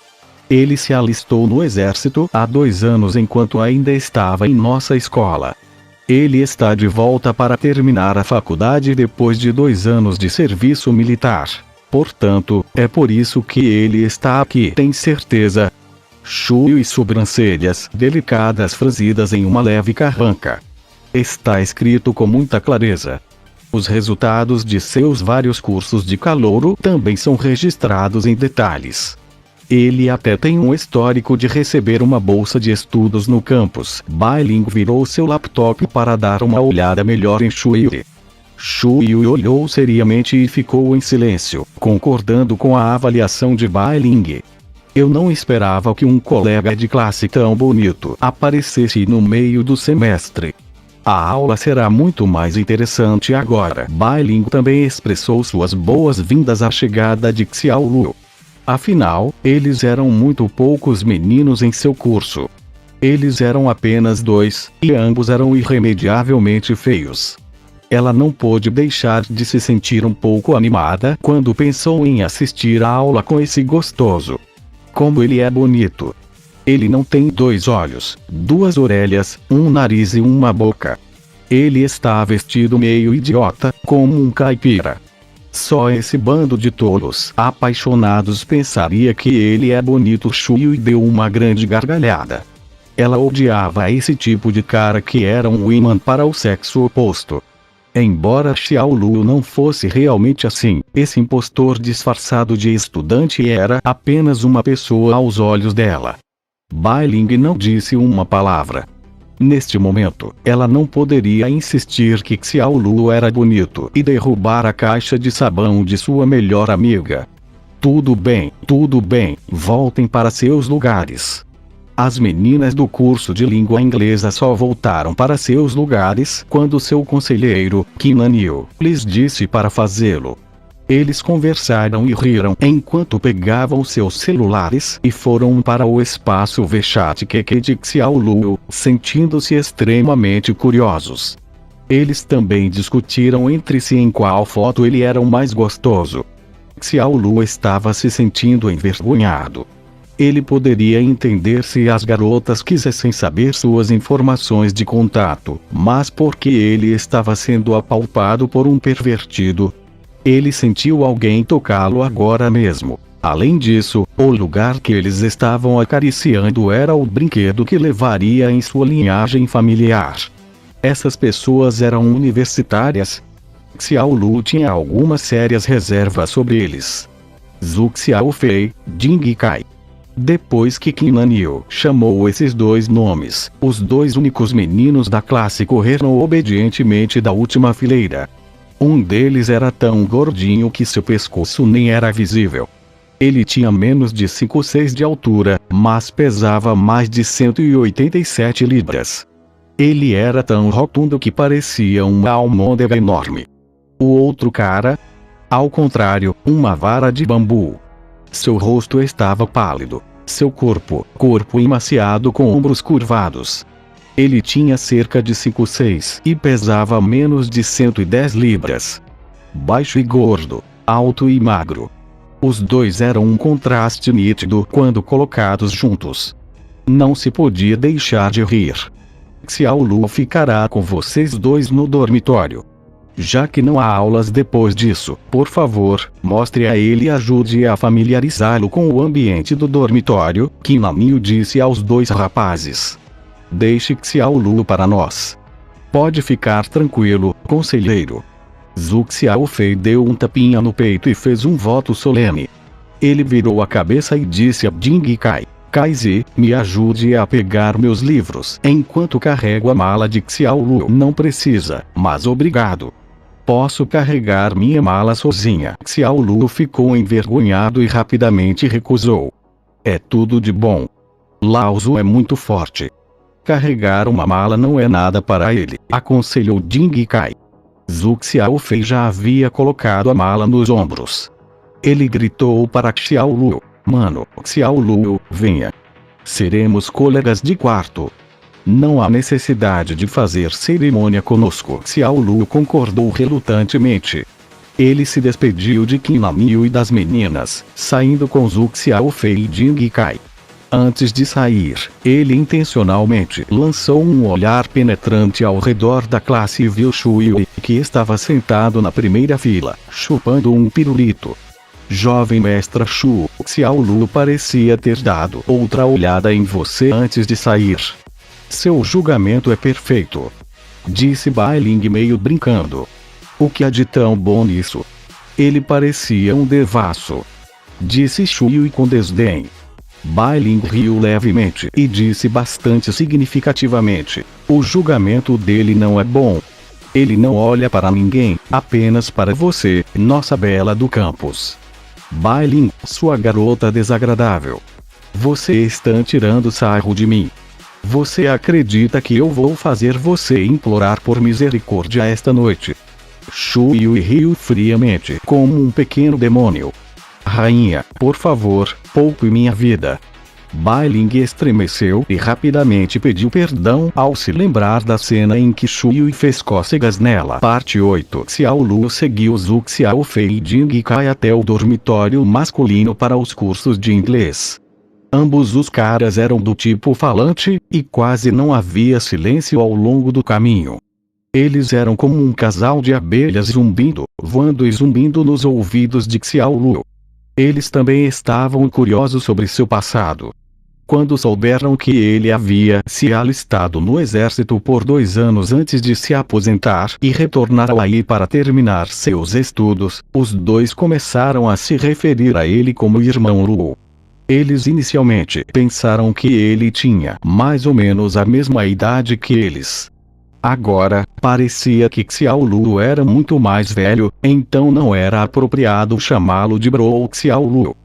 Ele se alistou no exército há 2 anos enquanto ainda estava em nossa escola. Ele está de volta para terminar a faculdade depois de 2 anos de serviço militar. Portanto, é por isso que ele está aqui. Tem certeza? Shu e sobrancelhas delicadas franzidas em uma leve carranca. Está escrito com muita clareza. Os resultados de seus vários cursos de calouro também são registrados em detalhes. Ele até tem um histórico de receber uma bolsa de estudos no campus. Bai-Ling virou seu laptop para dar uma olhada melhor em Shui. Shui olhou seriamente e ficou em silêncio, concordando com a avaliação de Bai-Ling. Eu não esperava que um colega de classe tão bonito aparecesse no meio do semestre. A aula será muito mais interessante agora. Bai-Ling também expressou suas boas-vindas à chegada de Xiao Luo. Afinal, eles eram muito poucos meninos em seu curso. Eles eram apenas 2, e ambos eram irremediavelmente feios. Ela não pôde deixar de se sentir um pouco animada quando pensou em assistir à aula com esse gostoso. Como ele é bonito. Ele não tem 2 olhos, 2 orelhas, um nariz e uma boca. Ele está vestido meio idiota, como um caipira. Só esse bando de tolos apaixonados pensaria que ele é bonito. Shui deu uma grande gargalhada. Ela odiava esse tipo de cara que era um imã para o sexo oposto. Embora Xiao Luo não fosse realmente assim, esse impostor disfarçado de estudante era apenas uma pessoa aos olhos dela. Bai-Ling não disse uma palavra. Neste momento, ela não poderia insistir que Xiao Luo era bonito e derrubar a caixa de sabão de sua melhor amiga. Tudo bem, voltem para seus lugares. As meninas do curso de língua inglesa só voltaram para seus lugares quando seu conselheiro, Kinanil, lhes disse para fazê-lo. Eles conversaram e riram enquanto pegavam seus celulares e foram para o espaço VChatQQ de Xiao Luo, sentindo-se extremamente curiosos. Eles também discutiram entre si em qual foto ele era o mais gostoso. Xiao Luo estava se sentindo envergonhado. Ele poderia entender se as garotas quisessem saber suas informações de contato, mas porque ele estava sendo apalpado por um pervertido. Ele sentiu alguém tocá-lo agora mesmo. Além disso, o lugar que eles estavam acariciando era o brinquedo que levaria em sua linhagem familiar. Essas pessoas eram universitárias. Xiao Lu tinha algumas sérias reservas sobre eles. Zhu Xiaofei, Jing Kai. Depois que Qin Lanniu chamou esses dois nomes, os dois únicos meninos da classe correram obedientemente da última fileira. Um deles era tão gordinho que seu pescoço nem era visível. Ele tinha menos de 5'6" de altura, mas pesava mais de 187 libras. Ele era tão rotundo que parecia uma almôndega enorme. O outro cara? Ao contrário, uma vara de bambu. Seu rosto estava pálido. Seu corpo emaciado com ombros curvados. Ele tinha cerca de 5'6" e pesava menos de 110 libras. Baixo e gordo, alto e magro. Os dois eram um contraste nítido quando colocados juntos. Não se podia deixar de rir. Xiao Lu ficará com vocês dois no dormitório. Já que não há aulas depois disso, por favor, mostre a ele e ajude a familiarizá-lo com o ambiente do dormitório, Qin Lanniu disse aos dois rapazes. Deixe Xiao Lu para nós. Pode ficar tranquilo, conselheiro. Zhu Xiaofei deu um tapinha no peito e fez um voto solene. Ele virou a cabeça e disse a Jing Kai. Kaizi, me ajude a pegar meus livros enquanto carrego a mala de Xiao Lu. Não precisa, mas obrigado. Posso carregar minha mala sozinha. Xiao Lu ficou envergonhado e rapidamente recusou. É tudo de bom. Lao Zu é muito forte. Carregar uma mala não é nada para ele, aconselhou Jing Kai. Zhu Xiaofei já havia colocado a mala nos ombros. Ele gritou para Xiao Lu. Mano, Xiao Lu, venha. Seremos colegas de quarto. Não há necessidade de fazer cerimônia conosco. Xiao Lu concordou relutantemente. Ele se despediu de Qin Lanniu e das meninas, saindo com Zhu Xiaofei e Jing Kai. Antes de sair, ele intencionalmente lançou um olhar penetrante ao redor da classe e viu Shu Yui, que estava sentado na primeira fila, chupando um pirulito. Jovem mestra Shu, Xiao Lu parecia ter dado outra olhada em você antes de sair. Seu julgamento é perfeito, disse Bai Ling meio brincando. O que há de tão bom nisso? Ele parecia um devasso, disse Shu Yui com desdém. Bai Ling riu levemente e disse bastante significativamente: o julgamento dele não é bom. Ele não olha para ninguém, apenas para você, nossa bela do campus. Bai Ling, sua garota desagradável. Você está tirando sarro de mim. Você acredita que eu vou fazer você implorar por misericórdia esta noite? Shu Yui riu friamente, como um pequeno demônio. Rainha, por favor, poupe minha vida. Bai Ling estremeceu e rapidamente pediu perdão ao se lembrar da cena em que Shu Yui fez cócegas nela. Parte 8. Xiao Lu seguiu Zhu Xiaofei e Jing Kai até o dormitório masculino para os cursos de inglês. Ambos os caras eram do tipo falante, e quase não havia silêncio ao longo do caminho. Eles eram como um casal de abelhas zumbindo, voando e zumbindo nos ouvidos de Xiao Lu. Eles também estavam curiosos sobre seu passado. Quando souberam que ele havia se alistado no exército por 2 anos antes de se aposentar e retornar ao Ai para terminar seus estudos, os dois começaram a se referir a ele como irmão Lu. Eles inicialmente pensaram que ele tinha mais ou menos a mesma idade que eles. Agora, parecia que Xiao Lu era muito mais velho, então não era apropriado chamá-lo de Bro Xiao Lu.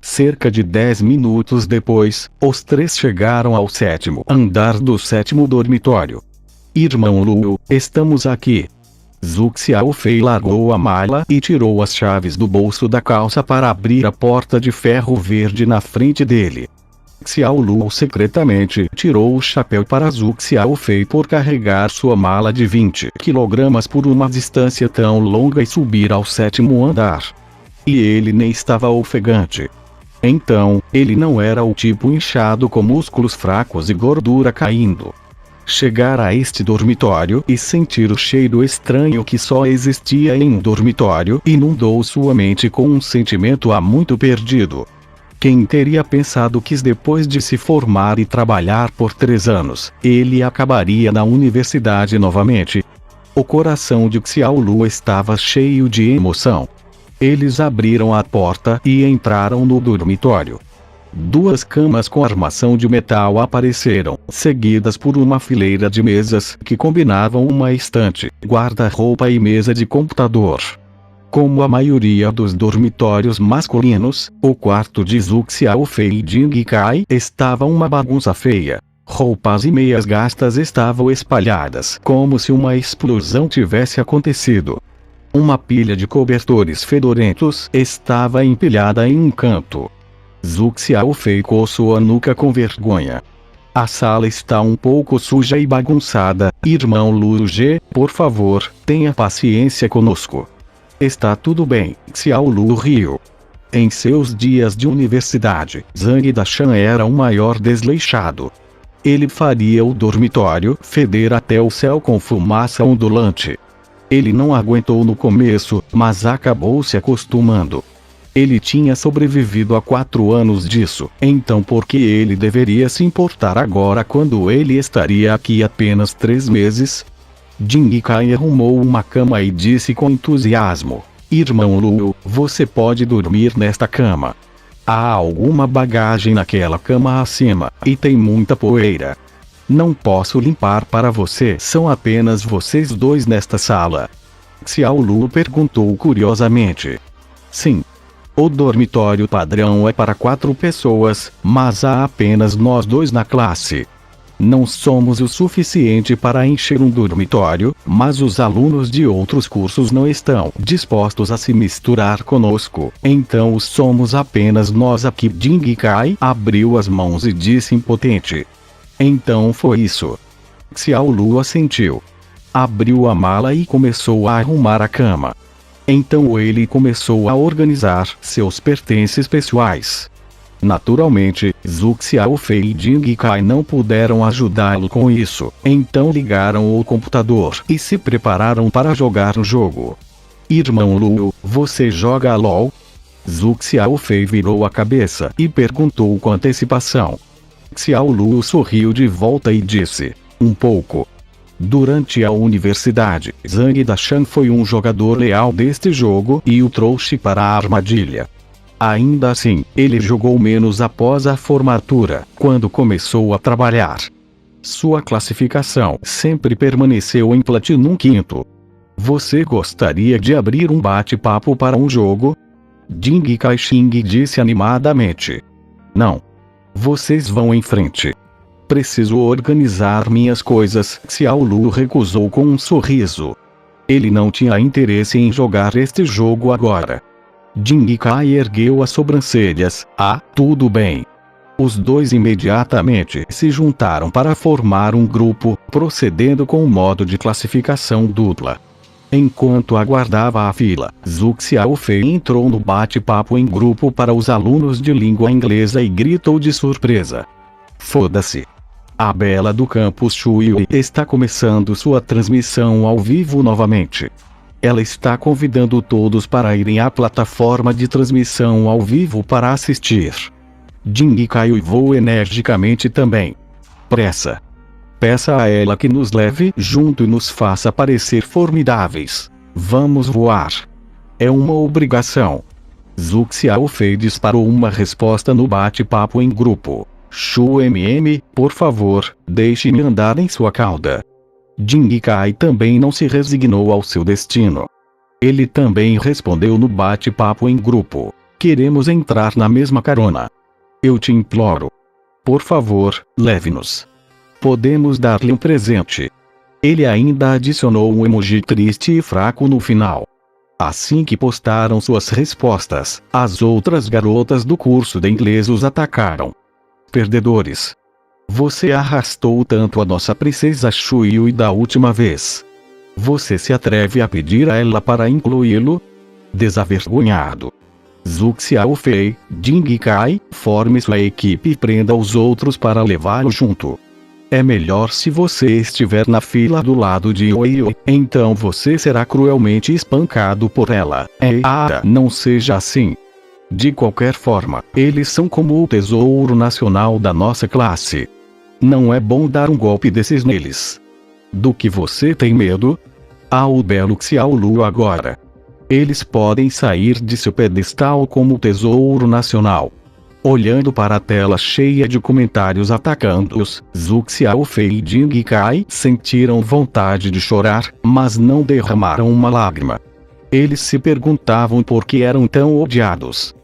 Cerca de 10 minutos depois, os três chegaram ao 7º andar do 7º dormitório. Irmão Lu, estamos aqui. Zhu Xiaofei largou a mala e tirou as chaves do bolso da calça para abrir a porta de ferro verde na frente dele. Xiao Lu secretamente tirou o chapéu para Zhu Xiaofei por carregar sua mala de 20 kg por uma distância tão longa e subir ao 7º andar. E ele nem estava ofegante. Então, ele não era o tipo inchado com músculos fracos e gordura caindo. Chegar a este dormitório e sentir o cheiro estranho que só existia em um dormitório inundou sua mente com um sentimento há muito perdido. Quem teria pensado que depois de se formar e trabalhar por 3 anos, ele acabaria na universidade novamente? O coração de Xiao Lu estava cheio de emoção. Eles abriram a porta e entraram no dormitório. 2 camas com armação de metal apareceram, seguidas por uma fileira de mesas que combinavam uma estante, guarda-roupa e mesa de computador. Como a maioria dos dormitórios masculinos, o quarto de Zhu Xiaofei e Jing Kai estava uma bagunça feia. Roupas e meias gastas estavam espalhadas como se uma explosão tivesse acontecido. Uma pilha de cobertores fedorentos estava empilhada em um canto. Zhu Xiaofei coçou a nuca com vergonha. A sala está um pouco suja e bagunçada. Irmão Lu Ge, por favor, tenha paciência conosco. Está tudo bem, Xiao Lu riu. Em seus dias de universidade, Zhang Dashan era o maior desleixado. Ele faria o dormitório feder até o céu com fumaça ondulante. Ele não aguentou no começo, mas acabou se acostumando. Ele tinha sobrevivido a 4 anos disso, então por que ele deveria se importar agora quando ele estaria aqui apenas 3 meses? Jing Kai arrumou uma cama e disse com entusiasmo: Irmão Lu, você pode dormir nesta cama. Há alguma bagagem naquela cama acima, e tem muita poeira. Não posso limpar para você, são apenas vocês 2 nesta sala. Xiao Lu perguntou curiosamente. Sim. O dormitório padrão é para 4 pessoas, mas há apenas nós 2 na classe. Não somos o suficiente para encher um dormitório, mas os alunos de outros cursos não estão dispostos a se misturar conosco, então somos apenas nós aqui. Jing Kai abriu as mãos e disse impotente. Então foi isso. Xiao Lu assentiu. Abriu a mala e começou a arrumar a cama. Então ele começou a organizar seus pertences pessoais. Naturalmente, Zhu Xiaofei e Jing Kai não puderam ajudá-lo com isso, então ligaram o computador e se prepararam para jogar o jogo. Irmão Lu, você joga LOL? Zhu Xiaofei virou a cabeça e perguntou com antecipação. Xiao Lu sorriu de volta e disse: um pouco. Durante a universidade, Zhang Dashan foi um jogador leal deste jogo e o trouxe para a armadilha. Ainda assim, ele jogou menos após a formatura, quando começou a trabalhar. Sua classificação sempre permaneceu em Platinum 5º. Você gostaria de abrir um bate-papo para um jogo? Jing Kai-shing disse animadamente. Não. Vocês vão em frente. Preciso organizar minhas coisas. Xiao Lu recusou com um sorriso. Ele não tinha interesse em jogar este jogo agora. Jing Kai ergueu as sobrancelhas. Ah, tudo bem. Os 2 imediatamente se juntaram para formar um grupo, procedendo com o modo de classificação dupla. Enquanto aguardava a fila, Zhu Xiaofei entrou no bate-papo em grupo para os alunos de língua inglesa e gritou de surpresa. Foda-se. A Bela do campus Shui está começando sua transmissão ao vivo novamente. Ela está convidando todos para irem à plataforma de transmissão ao vivo para assistir. Jing Kai uivou energicamente também. Pressa. Peça a ela que nos leve junto e nos faça parecer formidáveis. Vamos voar. É uma obrigação. Zhu Xiaofei disparou uma resposta no bate-papo em grupo. Shu MM, por favor, deixe-me andar em sua cauda. Jing Kai também não se resignou ao seu destino. Ele também respondeu no bate-papo em grupo. Queremos entrar na mesma carona. Eu te imploro. Por favor, leve-nos. Podemos dar-lhe um presente. Ele ainda adicionou um emoji triste e fraco no final. Assim que postaram suas respostas, as outras garotas do curso de inglês os atacaram. Perdedores. Você arrastou tanto a nossa princesa Shui da última vez. Você se atreve a pedir a ela para incluí-lo? Desavergonhado. Zhu Xiaofei, Ding Kai, forme sua equipe e prenda os outros para levá-lo junto. É melhor se você estiver na fila do lado de Oio, então você será cruelmente espancado por ela. Não seja assim. De qualquer forma, eles são como o tesouro nacional da nossa classe. Não é bom dar um golpe desses neles. Do que você tem medo? O belo Xiaolu agora. Eles podem sair de seu pedestal como tesouro nacional. Olhando para a tela cheia de comentários atacando-os, Zhu Xiaofei e Ding Kai sentiram vontade de chorar, mas não derramaram uma lágrima. Eles se perguntavam por que eram tão odiados.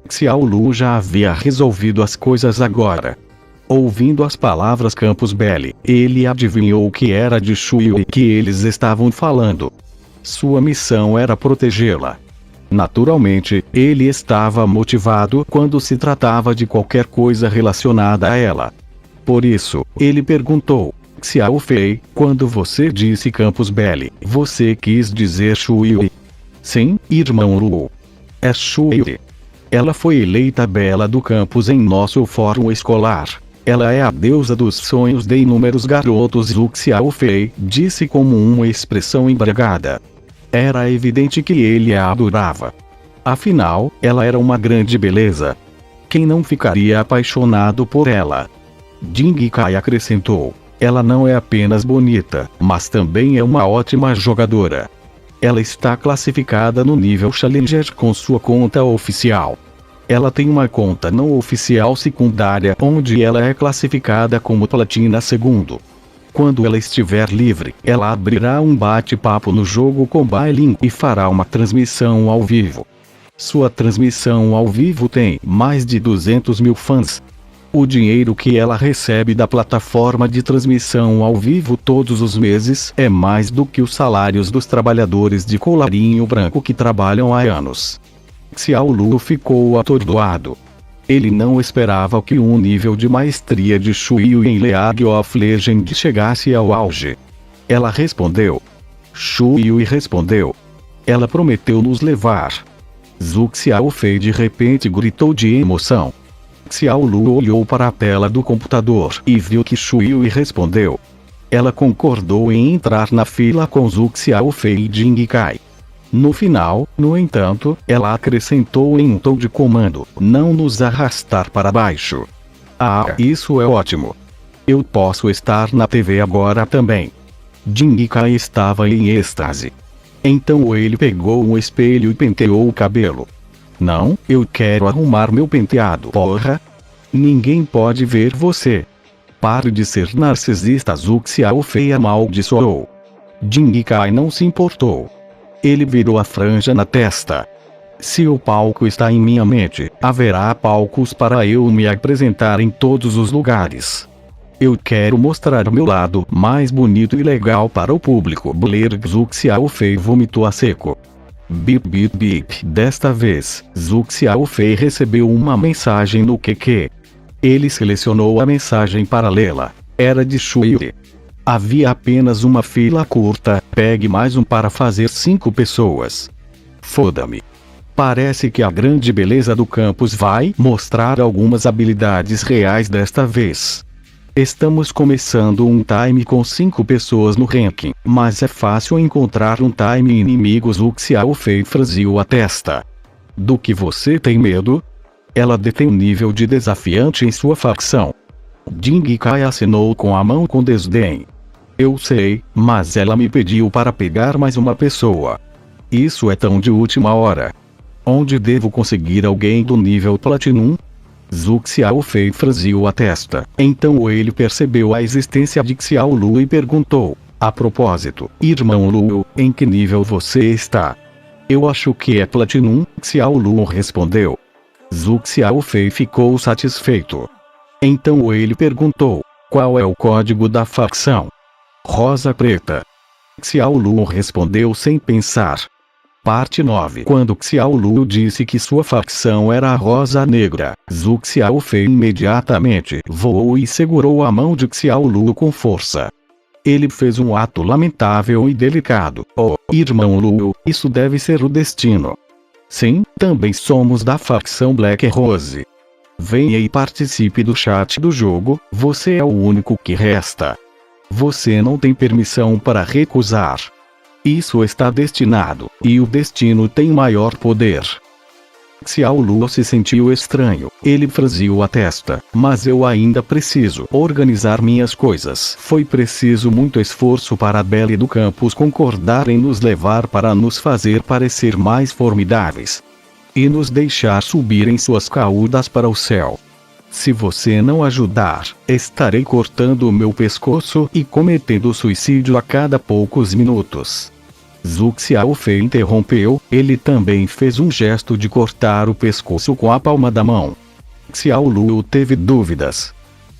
Xiaolu já havia resolvido as coisas agora. Ouvindo as palavras Campus Belli, ele adivinhou o que era de Shui que eles estavam falando. Sua missão era protegê-la. Naturalmente, ele estava motivado quando se tratava de qualquer coisa relacionada a ela. Por isso, ele perguntou: Xiaofei, quando você disse Campus Belli, você quis dizer Shui? Sim, irmão Lu. É Shui. Ela foi eleita Bela do campus em nosso fórum escolar. Ela é a deusa dos sonhos de inúmeros garotos. Zhu Xiaofei disse como uma expressão embriagada. Era evidente que ele a adorava. Afinal, ela era uma grande beleza. Quem não ficaria apaixonado por ela? Ding Kai acrescentou: ela não é apenas bonita, mas também é uma ótima jogadora. Ela está classificada no nível Challenger com sua conta oficial. Ela tem uma conta não oficial secundária onde ela é classificada como Platina segundo. Quando ela estiver livre, ela abrirá um bate-papo no jogo com Bailin e fará uma transmissão ao vivo. Sua transmissão ao vivo tem mais de 200 mil fãs. O dinheiro que ela recebe da plataforma de transmissão ao vivo todos os meses é mais do que os salários dos trabalhadores de colarinho branco que trabalham há anos. Xiaolu ficou atordoado. Ele não esperava que um nível de maestria de Shui em League of Legends chegasse ao auge. Ela respondeu. Shui respondeu. Ela prometeu nos levar. Zhu Xiaofei de repente gritou de emoção. Xiaolu olhou para a tela do computador e viu que Shui respondeu. Ela concordou em entrar na fila com Zhu Xiaofei e Ding Kai. No final, no entanto, ela acrescentou em um tom de comando: não nos arrastar para baixo. Isso é ótimo. Eu posso estar na TV agora também. Ding Kai estava em êxtase. Então ele pegou um espelho e penteou o cabelo. Não, eu quero arrumar meu penteado. Porra! Ninguém pode ver você. Pare de ser narcisista. Zhu Xiaofei amaldiçoou. Ding Kai não se importou. Ele virou a franja na testa. Se o palco está em minha mente, haverá palcos para eu me apresentar em todos os lugares. Eu quero mostrar meu lado mais bonito e legal para o público. Blair. Zhu Xiaofei vomitou a seco. Bip bip bip. Desta vez, Zhu Xiaofei recebeu uma mensagem no QQ. Ele selecionou a mensagem para lê-la. Era de Shui. Havia apenas uma fila curta, pegue mais um para fazer 5 pessoas. Foda-me. Parece que a grande beleza do campus vai mostrar algumas habilidades reais desta vez. Estamos começando um time com 5 pessoas no ranking, mas é fácil encontrar um time inimigo. Zhu Xiaofei franziu a testa. Do que você tem medo? Ela detém um nível de desafiante em sua facção. Ding Kai assinou com a mão com desdém. Eu sei, mas ela me pediu para pegar mais uma pessoa. Isso é tão de última hora. Onde devo conseguir alguém do nível Platinum? Zhu Xiaofei franziu a testa. Então ele percebeu a existência de Xiaolu e perguntou: a propósito, irmão Lu, em que nível você está? Eu acho que é Platinum, Xiaolu respondeu. Zhu Xiaofei ficou satisfeito. Então ele perguntou: qual é o código da facção? Rosa preta. Xiaolu respondeu sem pensar. Parte 9. Quando Xiaolu disse que sua facção era a Rosa Negra, Zhu Xiaofei imediatamente voou e segurou a mão de Xiaolu com força. Ele fez um ato lamentável e delicado. Oh, irmão Lu, isso deve ser o destino. Sim, também somos da facção Black Rose. Venha e participe do chat do jogo, você é o único que resta. Você não tem permissão para recusar. Isso está destinado, e o destino tem maior poder. Xiao Luo se sentiu estranho, ele franziu a testa, mas eu ainda preciso organizar minhas coisas. Foi preciso muito esforço para a Belle do campus concordar em nos levar para nos fazer parecer mais formidáveis. E nos deixar subir em suas caudas para o céu. Se você não ajudar, estarei cortando o meu pescoço e cometendo suicídio a cada poucos minutos. Zhu Xiaofei interrompeu, ele também fez um gesto de cortar o pescoço com a palma da mão. Xiao Luo teve dúvidas.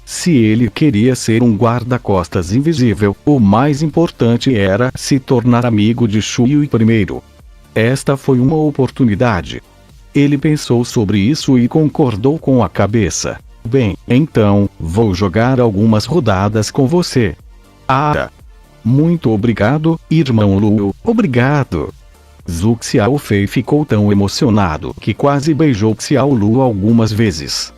Se ele queria ser um guarda-costas invisível, o mais importante era se tornar amigo de Shu Yui primeiro. Esta foi uma oportunidade. Ele pensou sobre isso e concordou com a cabeça. Bem, então, vou jogar algumas rodadas com você. Ah! Muito obrigado, irmão Luo, obrigado. Zhu Xiaofei ficou tão emocionado que quase beijou Xiao Luo algumas vezes.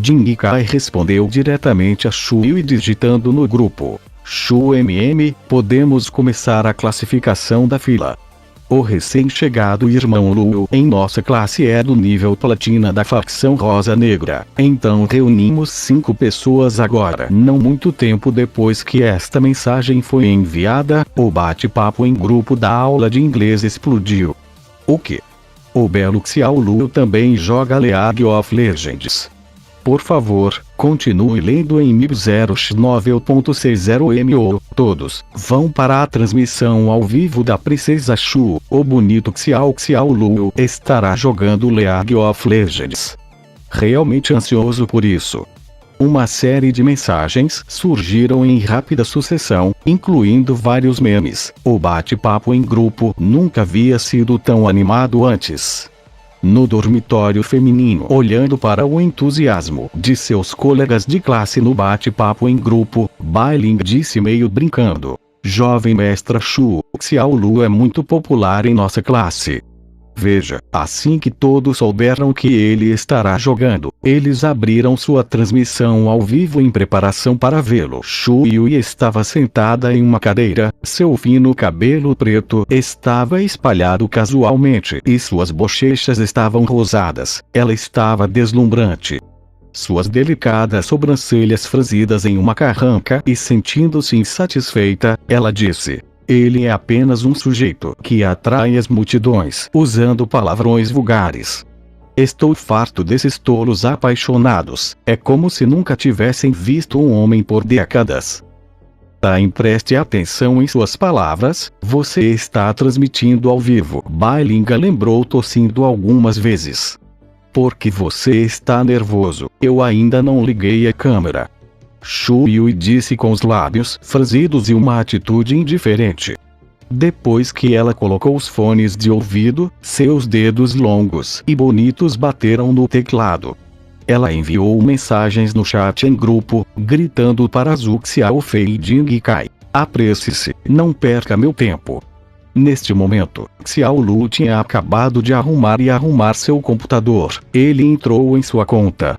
Jing Kai respondeu diretamente a Shu Yui digitando no grupo. Shu podemos começar a classificação da fila. O recém-chegado irmão Luo em nossa classe é do nível platina da facção Rosa Negra. Então reunimos 5 pessoas agora. Não muito tempo depois que esta mensagem foi enviada, o bate-papo em grupo da aula de inglês explodiu. O que? O belo Xiao Luo também joga League of Legends. Por favor, continue lendo em 1009.60mo. Todos vão para a transmissão ao vivo da Princesa Shu. O bonito Xiao Luo estará jogando League of Legends. Realmente ansioso por isso. Uma série de mensagens surgiram em rápida sucessão, incluindo vários memes. O bate-papo em grupo nunca havia sido tão animado antes. No dormitório feminino, olhando para o entusiasmo de seus colegas de classe no bate-papo em grupo, Bailing disse meio brincando: Jovem mestra Shu, Xiao Luo é muito popular em nossa classe. Veja, assim que todos souberam que ele estará jogando, eles abriram sua transmissão ao vivo em preparação para vê-lo. Shu Yui estava sentada em uma cadeira, seu fino cabelo preto estava espalhado casualmente e suas bochechas estavam rosadas, ela estava deslumbrante. Suas delicadas sobrancelhas franzidas em uma carranca e sentindo-se insatisfeita, ela disse: ele é apenas um sujeito que atrai as multidões usando palavrões vulgares. Estou farto desses tolos apaixonados, é como se nunca tivessem visto um homem por décadas. Preste atenção em suas palavras, você está transmitindo ao vivo. Bailinga lembrou tossindo algumas vezes. Porque você está nervoso, eu ainda não liguei a câmera. Shu Yui disse com os lábios franzidos e uma atitude indiferente. Depois que ela colocou os fones de ouvido, seus dedos longos e bonitos bateram no teclado. Ela enviou mensagens no chat em grupo, gritando para Zhu Xiaofei e Jing Kai: apresse-se, não perca meu tempo. Neste momento, Xiao Luo tinha acabado de arrumar seu computador. Ele entrou em sua conta.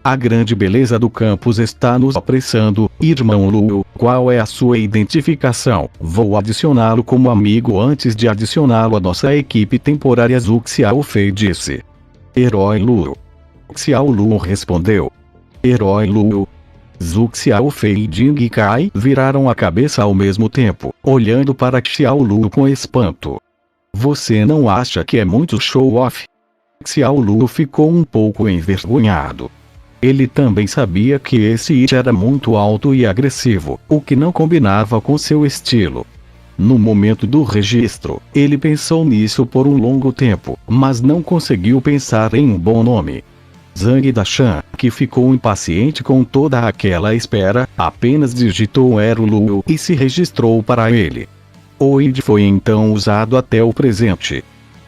A grande beleza do campus está nos apressando, irmão Luo. Qual é a sua identificação? Vou adicioná-lo como amigo antes de adicioná-lo à nossa equipe temporária. Zhu Xiaofei disse. Herói Luo. Xiao Luo respondeu. Herói Luo. Zhu Xiaofei e Jing Kai viraram a cabeça ao mesmo tempo, olhando para Xiao Luo com espanto. Você não acha que é muito show-off? Xiao Luo ficou um pouco envergonhado. Ele também sabia que esse It era muito alto e agressivo, o que não combinava com seu estilo. No momento do registro, ele pensou nisso por um longo tempo, mas não conseguiu pensar em um bom nome. Zhang Dashan, que ficou impaciente com toda aquela espera, apenas digitou Ero Luo e se registrou para ele. O ID foi então usado até o presente.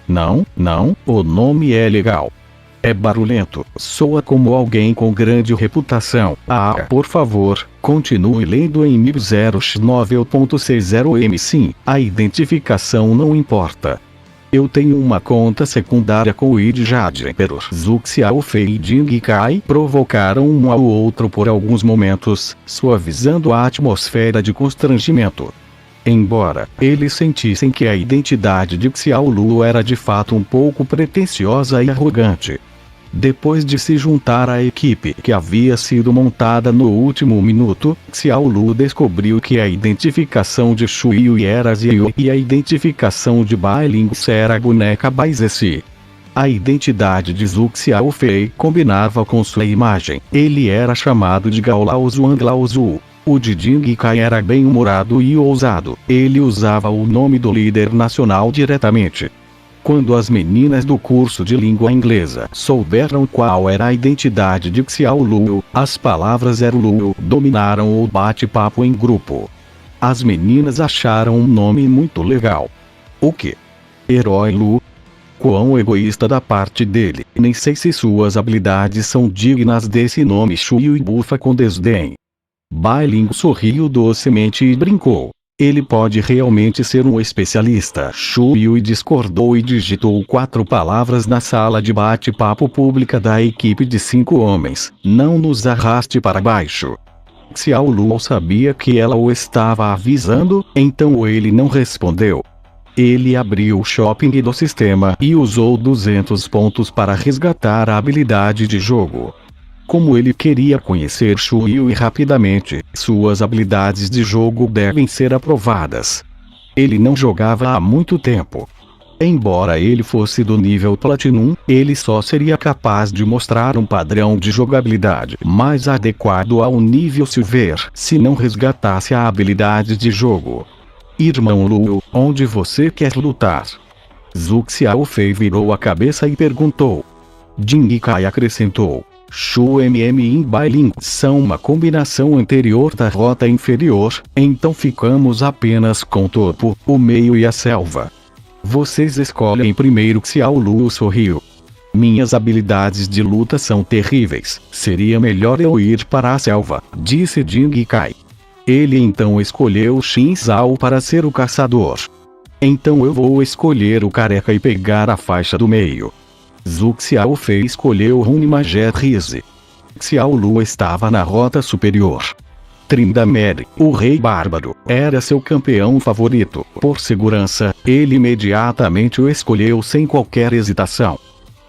Não, o nome é legal. É barulhento, soa como alguém com grande reputação. Por favor, continue lendo em 1009.60m. Sim, a identificação não importa. Eu tenho uma conta secundária com o Id Jademperor. Zhu Xiaofei e Ding Kai provocaram um ao outro por alguns momentos, suavizando a atmosfera de constrangimento. Embora eles sentissem que a identidade de Xiao Lu era de fato um pouco pretensiosa e arrogante. Depois de se juntar à equipe que havia sido montada no último minuto, Xiao Lu descobriu que a identificação de Shu Yui era Ziyu e a identificação de Bai Ling era a boneca Bai Zexi. A identidade de Zhu Xiaofei combinava com sua imagem. Ele era chamado de Gao Lao Zuan Lao Zu. O de Ding Kai era bem-humorado e ousado. Ele usava o nome do líder nacional diretamente. Quando as meninas do curso de língua inglesa souberam qual era a identidade de Xiao Lu, as palavras Eru Lu dominaram o bate-papo em grupo. As meninas acharam um nome muito legal. O que? Herói Lu? Quão egoísta da parte dele. Nem sei se suas habilidades são dignas desse nome. Shu Yui bufa com desdém. Bai Ling sorriu docemente e brincou. Ele pode realmente ser um especialista. Shu Yui discordou e digitou 4 palavras na sala de bate-papo pública da equipe de 5 homens. Não nos arraste para baixo. Xiao Lu sabia que ela o estava avisando, então ele não respondeu. Ele abriu o shopping do sistema e usou 200 pontos para resgatar a habilidade de jogo. Como ele queria conhecer Shu Yui rapidamente, suas habilidades de jogo devem ser aprovadas. Ele não jogava há muito tempo. Embora ele fosse do nível Platinum, ele só seria capaz de mostrar um padrão de jogabilidade mais adequado ao nível Silver se não resgatasse a habilidade de jogo. Irmão Lu, onde você quer lutar? Zhu Xiaofei virou a cabeça e perguntou. Ding Kai acrescentou. Shu e Bai Ling são uma combinação anterior da rota inferior, então ficamos apenas com o topo, o meio e a selva. Vocês escolhem primeiro. Xiao Lu sorriu. Minhas habilidades de luta são terríveis, seria melhor eu ir para a selva, disse Ding Kai. Ele então escolheu Xin Zhao para ser o caçador. Então eu vou escolher o careca e pegar a faixa do meio. Zhu Xiaofei escolheu Hun Majet Rize. Xiao Lu estava na rota superior. Tryndamere, o rei bárbaro, era seu campeão favorito. Por segurança, ele imediatamente o escolheu sem qualquer hesitação.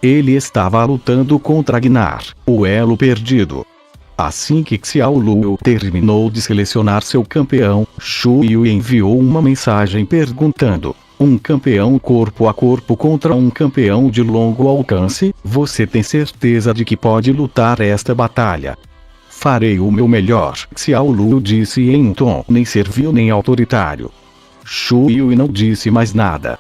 Ele estava lutando contra Gnar, o elo perdido. Assim que Xiao Lu terminou de selecionar seu campeão, Shu Yui enviou uma mensagem perguntando: um campeão corpo a corpo contra um campeão de longo alcance, você tem certeza de que pode lutar esta batalha? Farei o meu melhor, Xiao Lu disse em um tom nem servil nem autoritário. Shu Yui não disse mais nada.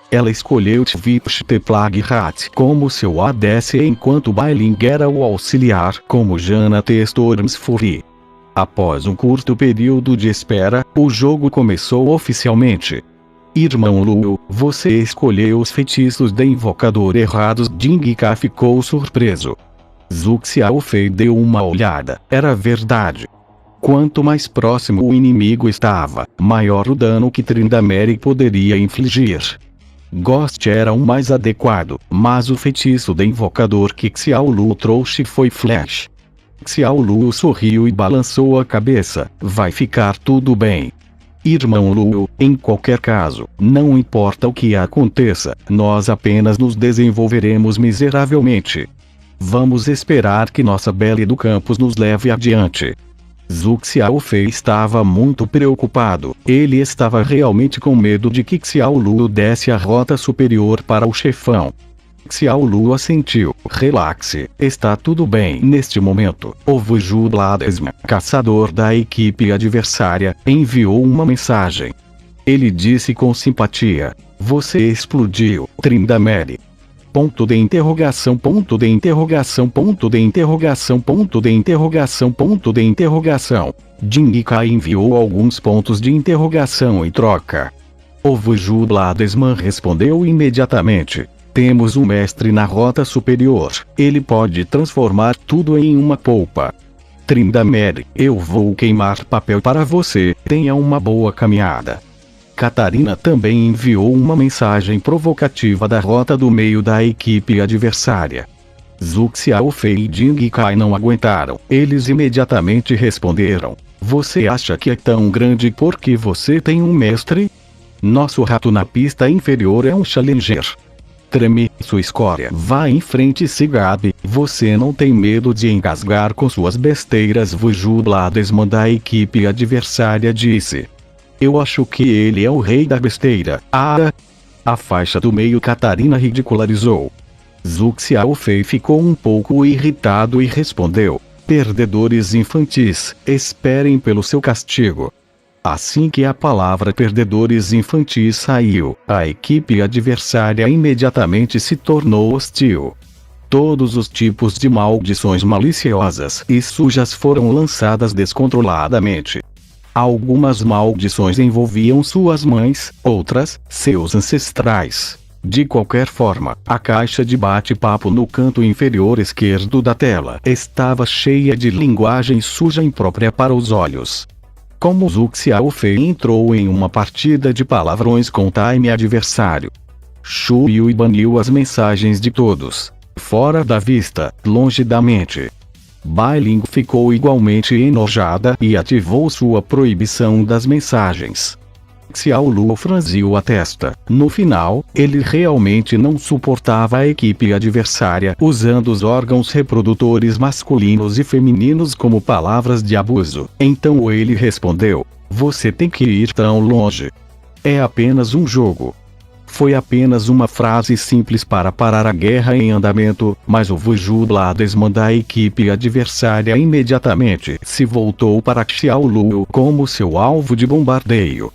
Ela escolheu Tvipsh Teplaghat como seu ADC enquanto Bai Ling era o auxiliar como Jana Stormsfury. Após um curto período de espera, o jogo começou oficialmente. Irmão Lu, você escolheu os feitiços de invocador errados. Ding Kai ficou surpreso. Zhu Xiaofei deu uma olhada, era verdade. Quanto mais próximo o inimigo estava, maior o dano que Tryndamere poderia infligir. Ghost era o mais adequado, mas o feitiço de invocador que Xiao Lu trouxe foi Flash. Xiao Lu sorriu e balançou a cabeça. Vai ficar tudo bem. Irmão Lu, em qualquer caso, não importa o que aconteça, nós apenas nos desenvolveremos miseravelmente. Vamos esperar que nossa Belle do Campus nos leve adiante. Zhu Xiaofei estava muito preocupado. Ele estava realmente com medo de que Xiao Lu desse a rota superior para o chefão. Xiao Lu assentiu. Relaxe, está tudo bem. Neste momento, o Vuju Bladesman, caçador da equipe adversária, enviou uma mensagem. Ele disse com simpatia: você explodiu, Tryndamere. Ponto de interrogação, ponto de interrogação, ponto de interrogação, ponto de interrogação, ponto de interrogação. Ding Kai enviou alguns pontos de interrogação em troca. O Vuju Bladesman respondeu imediatamente: temos um mestre na rota superior, ele pode transformar tudo em uma polpa. Tryndamere, eu vou queimar papel para você, tenha uma boa caminhada. Catarina também enviou uma mensagem provocativa da rota do meio da equipe adversária. Zhu Xiaofei e Ding Kai não aguentaram. Eles imediatamente responderam: você acha que é tão grande porque você tem um mestre? Nosso rato na pista inferior é um challenger. Treme, sua escória. Vá em frente, Sigabe. Você não tem medo de engasgar com suas besteiras? Vuju Bladesman da equipe adversária disse. Eu acho que ele é o rei da besteira. A faixa do meio Catarina ridicularizou. Zhu Xiaofei ficou um pouco irritado e respondeu: perdedores infantis, esperem pelo seu castigo. Assim que a palavra perdedores infantis saiu, a equipe adversária imediatamente se tornou hostil. Todos os tipos de maldições maliciosas e sujas foram lançadas descontroladamente. Algumas maldições envolviam suas mães, outras, seus ancestrais. De qualquer forma, a caixa de bate-papo no canto inferior esquerdo da tela estava cheia de linguagem suja imprópria para os olhos. Como Zhu Xiaofei entrou em uma partida de palavrões com o time adversário. Shu Yui baniu as mensagens de todos. Fora da vista, longe da mente. Bai Ling ficou igualmente enojada e ativou sua proibição das mensagens. Xiao Luo franziu a testa. No final, ele realmente não suportava a equipe adversária usando os órgãos reprodutores masculinos e femininos como palavras de abuso. Então ele respondeu: você tem que ir tão longe. É apenas um jogo. Foi apenas uma frase simples para parar a guerra em andamento, mas o Vuju Bladesman da equipe adversária imediatamente se voltou para Xiao Luo como seu alvo de bombardeio.